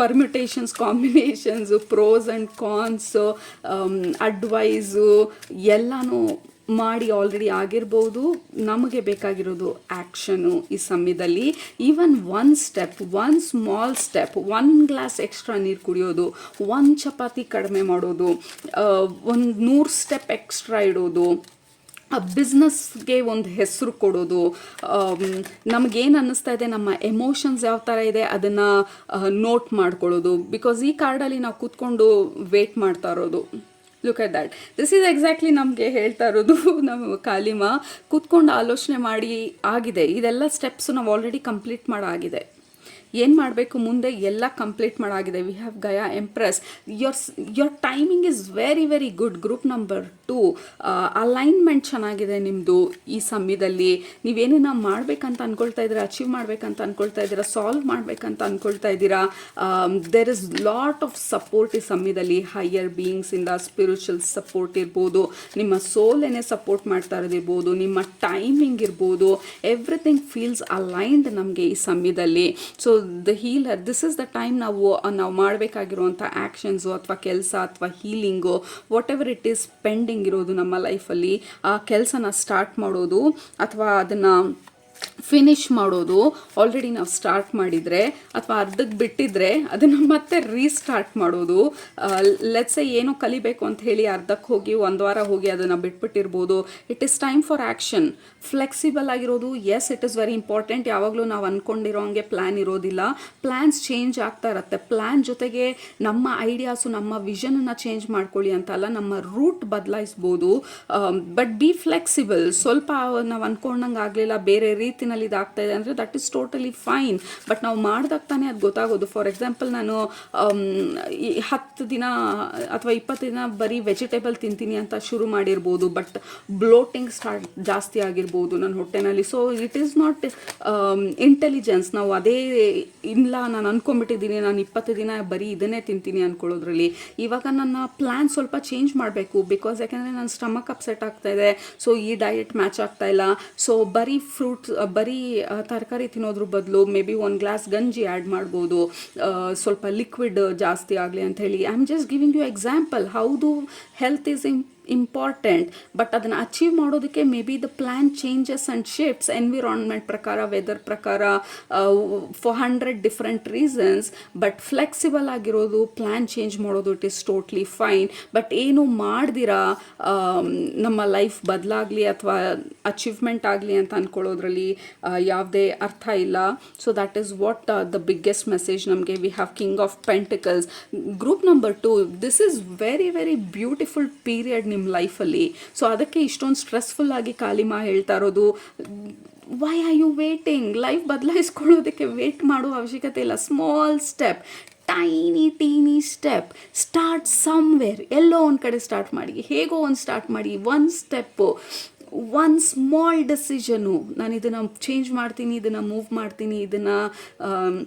permutations, combinations, pros and cons, advice ಎಲ್ಲನೂ ಮಾಡಿ ಆಲ್ರೆಡಿ ಆಗಿರ್ಬೋದು. ನಮಗೆ ಬೇಕಾಗಿರೋದು ಆ್ಯಕ್ಷನು ಈ ಸಮಯದಲ್ಲಿ. Even one small step, 1 glass extra ನೀರು ಕುಡಿಯೋದು, 1 ಚಪಾತಿ ಕಡಿಮೆ ಮಾಡೋದು, 100 ಸ್ಟೆಪ್ ಎಕ್ಸ್ಟ್ರಾ ಇಡೋದು, ಆ ಬಿಸ್ನೆಸ್ಗೆ ಒಂದು ಹೆಸರು ಕೊಡೋದು, ನಮಗೇನು ಅನ್ನಿಸ್ತಾ ಇದೆ, ನಮ್ಮ ಎಮೋಷನ್ಸ್ ಯಾವ ಥರ ಇದೆ ಅದನ್ನು ನೋಟ್ ಮಾಡ್ಕೊಳ್ಳೋದು. ಬಿಕಾಸ್ ಈ ಕಾರ್ಡಲ್ಲಿ ನಾವು ಕೂತ್ಕೊಂಡು ವೇಟ್ ಮಾಡ್ತಾ ಇರೋದು. Look at that. This is exactly ನಮಗೆ ಹೇಳ್ತಾ ಇರೋದು ನಮ್ಮ ಕಾಳಿಮಾ. ಕೂತ್ಕೊಂಡು ಆಲೋಚನೆ ಮಾಡಿ ಆಗಿದೆ, ಇದೆಲ್ಲ ಸ್ಟೆಪ್ಸ್ ನಾವು ಆಲ್ರೆಡಿ ಕಂಪ್ಲೀಟ್ ಮಾಡಾಗಿದೆ. ಏನು ಮಾಡಬೇಕು ಮುಂದೆ ಎಲ್ಲ ಕಂಪ್ಲೀಟ್ ಮಾಡಾಗಿದೆ. We have Gaia empress. Your timing is very very good. Group number 2 alignment ಚೆನ್ನಾಗಿದೆ ನಿಮ್ಮದು. ಈ ಸಮಯದಲ್ಲಿ ನೀವೇನೇನ ಮಾಡಬೇಕಂತ ಅಂದ್ಕೊಳ್ತಾ ಇದ್ದೀರಾ, ಅಚೀವ್ ಮಾಡಬೇಕಂತ ಅಂದ್ಕೊಳ್ತಾ ಇದ್ದೀರಾ, ಸಾಲ್ವ್ ಮಾಡಬೇಕಂತ ಅಂದ್ಕೊಳ್ತಾ ಇದ್ದೀರಾ, there is lot of support ಈ ಸಮಯದಲ್ಲಿ. ಹೈಯರ್ ಬೀಯಿಂಗ್ಸಿಂದ ಸ್ಪಿರಿಚುವಲ್ ಸಪೋರ್ಟ್ ಇರ್ಬೋದು, ನಿಮ್ಮ ಸೋಲೇನೆ ಸಪೋರ್ಟ್ ಮಾಡ್ತಾ ಇರೋದಿರ್ಬೋದು, ನಿಮ್ಮ ಟೈಮಿಂಗ್ ಇರ್ಬೋದು. ಎವ್ರಿಥಿಂಗ್ ಫೀಲ್ಸ್ ಅಲೈನ್ಡ್ ನಮಗೆ ಈ ಸಮಯದಲ್ಲಿ. So the healer, this is the time ನಾವು ಮಾಡಬೇಕಾಗಿರುವಂಥ ಆ್ಯಕ್ಷನ್ಸು ಅಥವಾ ಕೆಲಸ ಅಥವಾ healing, what ever it is pending ಇರೋದು ನಮ್ಮ ಲೈಫಲ್ಲಿ, ಆ ಕೆಲಸನ ಸ್ಟಾರ್ಟ್ ಮಾಡೋದು ಅಥವಾ ಅದನ್ನು ಫಿನಿಷ್ ಮಾಡೋದು. ಆಲ್ರೆಡಿ ನಾವು ಸ್ಟಾರ್ಟ್ ಮಾಡಿದರೆ ಅಥವಾ ಅರ್ಧಕ್ಕೆ ಬಿಟ್ಟಿದ್ರೆ ಅದನ್ನು ಮತ್ತೆ ರೀಸ್ಟಾರ್ಟ್ ಮಾಡೋದು. ಲೆಟ್ಸೆ ಏನೋ ಕಲಿಬೇಕು ಅಂತ ಹೇಳಿ ಅರ್ಧಕ್ಕೆ ಹೋಗಿ 1 ವಾರ ಹೋಗಿ ಅದನ್ನು ಬಿಟ್ಬಿಟ್ಟಿರ್ಬೋದು. It is time for action. Flexible ಆಗಿರೋದು, as it is very important. ಯಾವಾಗಲೂ ನಾವು ಅಂದ್ಕೊಂಡಿರೋ ಹಂಗೆ ಪ್ಲ್ಯಾನ್ ಇರೋದಿಲ್ಲ, ಪ್ಲ್ಯಾನ್ಸ್ ಚೇಂಜ್ ಆಗ್ತಾ ಇರುತ್ತೆ. ಪ್ಲ್ಯಾನ್ ಜೊತೆಗೆ ನಮ್ಮ ಐಡಿಯಾಸು, ನಮ್ಮ ವಿಷನನ್ನು ಚೇಂಜ್ ಮಾಡ್ಕೊಳ್ಳಿ ಅಂತಲ್ಲ, ನಮ್ಮ ರೂಟ್ ಬದಲಾಯಿಸ್ಬೋದು. But B flexible. ಸ್ವಲ್ಪ ನಾವು ಅಂದ್ಕೊಂಡಂಗೆ ಆಗಲಿಲ್ಲ, ಬೇರೆ ರೀತಿನಲ್ಲಿ ಇದಾಗ್ತಾ ಇದೆ ಅಂದರೆ that is totally fine. But ನಾವು ಮಾಡಿದಾಗ ತಾನೇ ಅದು ಗೊತ್ತಾಗೋದು. ಫಾರ್ ಎಕ್ಸಾಂಪಲ್, ನಾನು 10 ದಿನ ಅಥವಾ 20 ದಿನ ಬರೀ ವೆಜಿಟೇಬಲ್ ತಿಂತೀನಿ ಅಂತ ಶುರು ಮಾಡಿರ್ಬೋದು, ಬಟ್ ಬ್ಲೋಟಿಂಗ್ ಜಾಸ್ತಿ ಆಗಿರ್ಬೋದು ನನ್ನ ಹೊಟ್ಟೆನಲ್ಲಿ. So it is not intelligence. ನಾವು ಅದೇ ಇಲ್ಲ, ನಾನು ಅಂದ್ಕೊಂಡ್ಬಿಟ್ಟಿದ್ದೀನಿ ನಾನು 20 ದಿನ ಬರೀ ಇದನ್ನೇ ತಿಂತೀನಿ ಅಂದ್ಕೊಳ್ಳೋದ್ರಲ್ಲಿ. ಇವಾಗ ನನ್ನ ಪ್ಲ್ಯಾನ್ ಸ್ವಲ್ಪ ಚೇಂಜ್ ಮಾಡಬೇಕು. ಬಿಕಾಸ್ ಯಾಕೆಂದರೆ ನನ್ನ ಸ್ಟಮಕ್ ಅಪ್ಸೆಟ್ ಆಗ್ತಾ ಇದೆ, ಸೊ ಈ ಡಯಟ್ ಮ್ಯಾಚ್ ಆಗ್ತಾ ಇಲ್ಲ. ಸೊ ಬರೀ ಫ್ರೂಟ್ಸ್, ಬರೀ ತರಕಾರಿ ತಿನ್ನೋದ್ರ ಬದಲು ಮೇ ಬಿ 1 ಗ್ಲಾಸ್ ಗಂಜಿ ಆ್ಯಡ್ ಮಾಡ್ಬೋದು, ಸ್ವಲ್ಪ ಲಿಕ್ವಿಡ್ ಜಾಸ್ತಿ ಆಗಲಿ ಅಂತ ಹೇಳಿ. I am just giving you example. ಹೌದು, ಹೆಲ್ತ್ ಈಸ್ ಇಂಪಾರ್ಟೆಂಟ್, ಬಟ್ ಅದನ್ನು ಅಚೀವ್ ಮಾಡೋದಕ್ಕೆ maybe the plan changes and shifts, environment ಪ್ರಕಾರ, ವೆದರ್ ಪ್ರಕಾರ, for 100 different reasons. But flexible ಆಗಿರೋದು, ಪ್ಲ್ಯಾನ್ ಚೇಂಜ್ ಮಾಡೋದು, it is totally fine. But ಏನು ಮಾಡ್ದಿರಾ ನಮ್ಮ ಲೈಫ್ ಬದಲಾಗಲಿ ಅಥವಾ ಅಚೀವ್ಮೆಂಟ್ ಆಗಲಿ ಅಂತ ಅಂದ್ಕೊಳ್ಳೋದ್ರಲ್ಲಿ ಯಾವುದೇ ಅರ್ಥ ಇಲ್ಲ. So that is what the biggest message ನಮಗೆ. We have king of pentacles. Group number 2, this is very very beautiful period ನಿಮ್ಮ ಲೈಫಲ್ಲಿ. ಸೊ ಅದಕ್ಕೆ ಇಷ್ಟೊಂದು ಸ್ಟ್ರೆಸ್ಫುಲ್ ಆಗಿ ಕಾಳಿಮಾ ಹೇಳ್ತಾ ಇರೋದು. Why are you waiting? Life ಬದಲಾಯಿಸ್ಕೊಳ್ಳೋದಕ್ಕೆ ವೇಟ್ ಮಾಡುವ ಅವಶ್ಯಕತೆ ಇಲ್ಲ. Small step, teeny step, start somewhere. ಎಲ್ಲೋ ಒಂದು ಕಡೆ ಸ್ಟಾರ್ಟ್ ಮಾಡಿ, ಹೇಗೋ ಒಂದು ಸ್ಟಾರ್ಟ್ ಮಾಡಿ. 1 ಸ್ಟೆಪ್ಪು, 1 ಸ್ಮಾಲ್ ಡೆಸಿಷನು. ನಾನು ಇದನ್ನು ಚೇಂಜ್ ಮಾಡ್ತೀನಿ, ಇದನ್ನು ಮೂವ್ ಮಾಡ್ತೀನಿ, ಇದನ್ನು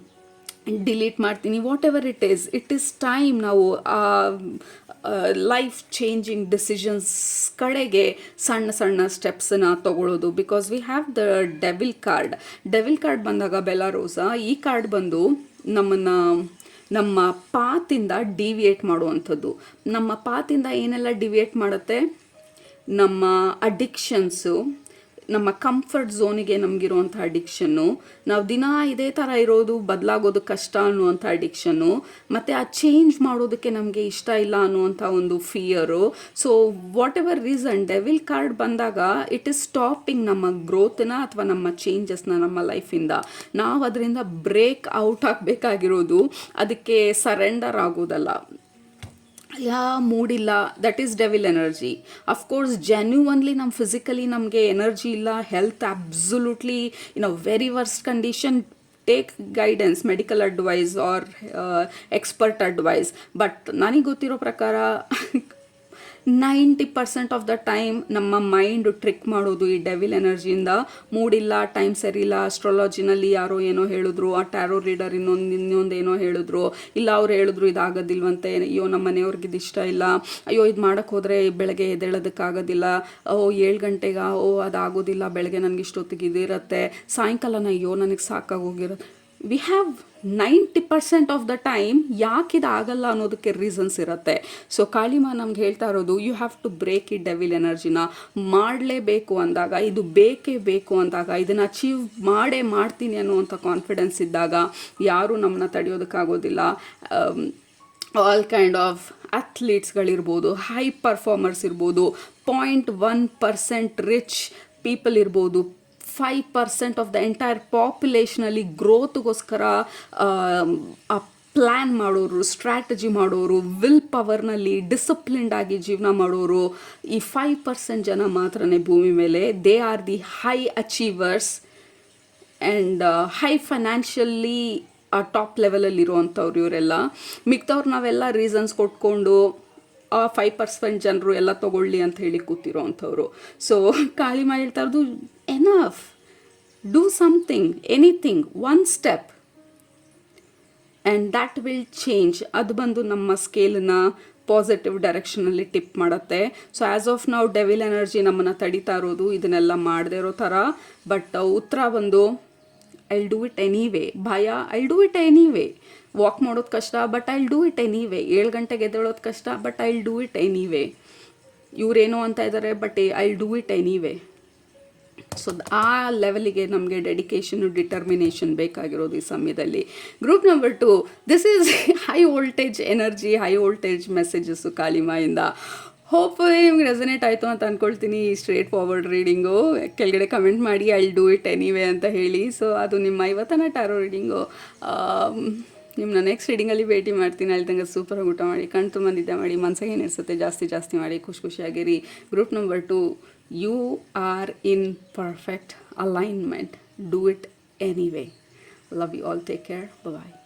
ಡಿಲೀಟ್ ಮಾಡ್ತೀನಿ, what ever it is time ನಾವು ಲೈಫ್ ಚೇಂಜಿಂಗ್ ಡಿಸಿಷನ್ಸ್ ಕಡೆಗೆ ಸಣ್ಣ ಸಣ್ಣ ಸ್ಟೆಪ್ಸನ್ನ ತಗೊಳ್ಳೋದು. Because we have the devil card ಬಂದಾಗ ಬೆಲಾರೋಸಾ, ಈ ಕಾರ್ಡ್ ಬಂದು ನಮ್ಮ ಪಾತಿಂದ ಡಿವಿಯೇಟ್ ಮಾಡುವಂಥದ್ದು. ನಮ್ಮ ಪಾತಿಂದ ಏನೆಲ್ಲ ಡಿವಿಯೇಟ್ ಮಾಡುತ್ತೆ, ನಮ್ಮ ಅಡಿಕ್ಷನ್ಸು, ನಮ್ಮ ಕಂಫರ್ಟ್ ಝೋನಿಗೆ ನಮಗಿರುವಂಥ ಅಡಿಕ್ಷನ್ನು, ನಾವು ದಿನ ಇದೇ ಥರ ಇರೋದು ಬದಲಾಗೋದು ಕಷ್ಟ ಅನ್ನುವಂಥ ಅಡಿಕ್ಷನ್ನು, ಮತ್ತು ಆ ಚೇಂಜ್ ಮಾಡೋದಕ್ಕೆ ನಮಗೆ ಇಷ್ಟ ಇಲ್ಲ ಅನ್ನುವಂಥ ಒಂದು fear. So what ever reason, devil card ಬಂದಾಗ ಇಟ್ ಈಸ್ ಸ್ಟಾಪಿಂಗ್ ನಮ್ಮ ಗ್ರೋತ್ನ ಅಥವಾ ನಮ್ಮ ಚೇಂಜಸ್ನ ನಮ್ಮ ಲೈಫಿಂದ. ನಾವು ಅದರಿಂದ ಬ್ರೇಕ್ ಔಟ್ ಆಗಬೇಕಾಗಿರೋದು, ಅದಕ್ಕೆ ಸರೆಂಡರ್ ಆಗೋದಲ್ಲ. ಮೂಡಿಲ್ಲ, that is devil energy. Of course genuinely ನಮ್ಮ ಫಿಸಿಕಲಿ ನಮಗೆ ಎನರ್ಜಿ ಇಲ್ಲ, health absolutely in a very worst condition, take guidance, medical advice or expert advice. But ನನಗೆ ಗೊತ್ತಿರೋ ಪ್ರಕಾರ 90% ಆಫ್ ದ ಟೈಮ್ ನಮ್ಮ ಮೈಂಡ್ ಟ್ರಿಕ್ ಮಾಡೋದು ಈ ಡೆವಿಲ್ ಎನರ್ಜಿಯಿಂದ. ಮೂಡಿಲ್ಲ, ಟೈಮ್ ಸರಿ ಇಲ್ಲ, ಅಸ್ಟ್ರಾಲಜಿನಲ್ಲಿ ಯಾರೋ ಏನೋ ಹೇಳಿದ್ರು, ಆ ಟ್ಯಾರೋ ರೀಡರ್ ಇನ್ನೊಂದೇನೋ ಹೇಳಿದ್ರು, ಇಲ್ಲ ಅವ್ರು ಹೇಳಿದ್ರು ಇದಾಗೋದಿಲ್ವಂತೆ, ಅಯ್ಯೋ ನಮ್ಮ ಮನೆಯವ್ರಿಗೆ ಇದು ಇಷ್ಟ ಇಲ್ಲ, ಅಯ್ಯೋ ಇದು ಮಾಡೋಕ್ಕೆ ಹೋದರೆ ಬೆಳಗ್ಗೆ ಎದ್ದೇಳೋದಕ್ಕಾಗೋದಿಲ್ಲ, 7 ಗಂಟೆಗೆ ಅದಾಗೋದಿಲ್ಲ, ಬೆಳಗ್ಗೆ ನನಗೆ ಇಷ್ಟೊತ್ತಿಗೆ ಇದಿರುತ್ತೆ, ಸಾಯಂಕಾಲನ ಅಯ್ಯೋ ನನಗೆ ಸಾಕಾಗೋಗಿರುತ್ತೆ. We have 90% of the time ಯಾಕಿದಾಗಲ್ಲ ಅನ್ನೋದಕ್ಕೆ ರೀಸನ್ಸ್ ಇರುತ್ತೆ. ಸೊ ಕಾಳಿಮಾ ನಮ್ಗೆ ಹೇಳ್ತಾ ಇರೋದು, ಯು ಹ್ಯಾವ್ ಟು ಬ್ರೇಕ್ ಈ ಡೆವಿಲ್ ಎನರ್ಜಿನ. ಮಾಡಲೇಬೇಕು ಅಂದಾಗ, ಇದು ಬೇಕೇ ಬೇಕು ಅಂದಾಗ, ಇದನ್ನು ಅಚೀವ್ ಮಾಡ್ತೀನಿ ಅನ್ನುವಂಥ ಕಾನ್ಫಿಡೆನ್ಸ್ ಇದ್ದಾಗ ಯಾರೂ ನಮ್ಮನ್ನ ತಡೆಯೋದಕ್ಕಾಗೋದಿಲ್ಲ. ಆಲ್ ಕೈಂಡ್ ಆಫ್ ಅಥ್ಲೀಟ್ಸ್ಗಳಿರ್ಬೋದು, ಹೈ ಪರ್ಫಾರ್ಮರ್ಸ್ ಇರ್ಬೋದು, 0.1% ರಿಚ್ ಪೀಪಲ್ ಇರ್ಬೋದು, 5% ಆಫ್ ದ ಎಂಟೈರ್ ಪಾಪ್ಯುಲೇಷನಲ್ಲಿ ಗ್ರೋತ್ಗೋಸ್ಕರ ಪ್ಲ್ಯಾನ್ ಮಾಡೋರು, ಸ್ಟ್ರಾಟಜಿ ಮಾಡೋರು, ವಿಲ್ ಪವರ್ನಲ್ಲಿ ಡಿಸಿಪ್ಲಿನ್ಡ್ ಆಗಿ ಜೀವನ ಮಾಡೋರು, ಈ 5% ಜನ ಮಾತ್ರನೇ ಭೂಮಿ ಮೇಲೆ. They are the high achievers and high financially top ಲೆವೆಲಲ್ಲಿ ಇರುವಂಥವ್ರು ಇವರೆಲ್ಲ. ಮಿಕ್ದವ್ರು ನಾವೆಲ್ಲ ರೀಸನ್ಸ್ ಕೊಟ್ಕೊಂಡು ಆ 5% ಜನರು ಎಲ್ಲ ತೊಗೊಳ್ಳಿ ಅಂತ ಹೇಳಿ ಕೂತಿರೋ ಅಂಥವ್ರು. ಸೊ ಕಾಳಿಮಾ ಹೇಳ್ತಾ ಇರೋದು, enough, do something, anything, one step and that will change. ಅದು ಬಂದು ನಮ್ಮ ಸ್ಕೇಲನ್ನ ಪಾಸಿಟಿವ್ ಡೈರೆಕ್ಷನಲ್ಲಿ ಟಿಪ್ ಮಾಡುತ್ತೆ. ಸೊ ಆ್ಯಸ್ ಆಫ್ ನಾವು ಡೆವಿಲ್ ಎನರ್ಜಿ ನಮ್ಮನ್ನು ತಡೀತಾ ಇರೋದು ಇದನ್ನೆಲ್ಲ ಮಾಡದೇ ಇರೋ ಥರ. ಬಟ್ ಉತ್ತರ ಬಂದು ಐಲ್ ಡೂ ಇಟ್ ಎನಿವೇ. ಭಯ, I'll do it anyway. Walk ಮಾಡೋದು ಕಷ್ಟ, but I'll do it anyway. 7 ಗಂಟೆಗೆ ಎದ್ದೇಳೋದು ಕಷ್ಟ, but I'll do it anyway. ಇವರೇನೋ ಅಂತ ಇದ್ದಾರೆ, but I'll do it anyway. So ಆ ಲೆವೆಲಿಗೆ ನಮಗೆ ಡೆಡಿಕೇಶನು, ಡಿಟರ್ಮಿನೇಷನ್ ಬೇಕಾಗಿರೋದು ಈ ಸಮಯದಲ್ಲಿ. Group number 2, this is high voltage energy, high voltage messages ಕಾಳಿಮಾಯಿಂದ. ಹೋಪ್ಫುಲಿ ನಿಮ್ಗೆ ರೆಸನೇಟ್ ಆಯಿತು ಅಂತ ಅಂದ್ಕೊಳ್ತೀನಿ ಈ ಸ್ಟ್ರೇಟ್ ಫಾರ್ವರ್ಡ್ ರೀಡಿಂಗು. ಕೆಳಗಡೆ ಕಮೆಂಟ್ ಮಾಡಿ ಐಲ್ ಡೂ ಇಟ್ ಎನಿವೇ ಅಂತ ಹೇಳಿ. ಸೊ ಅದು ನಿಮ್ಮ ಇವತ್ತನ ಟ್ಯಾರೋ ರೀಡಿಂಗು. ನಿಮ್ಮನ್ನ ನೆಕ್ಸ್ಟ್ ರೀಡಿಂಗಲ್ಲಿ ಭೇಟಿ ಮಾಡ್ತೀನಿ. ಅಲ್ಲಿ ತನಕ ಸೂಪರಾಗಿ ಊಟ ಮಾಡಿ, ಕಣ್ ತುಂಬ ನಿದ್ದೆ ಮಾಡಿ, ಮನಸ್ಸಿಗೆ ಏನಿಸುತ್ತೆ ಜಾಸ್ತಿ ಮಾಡಿ, ಖುಷಿಯಾಗಿರಿ. Group number 2, you are in perfect alignment. Do it anyway. Love you all. Take care. Bye-bye.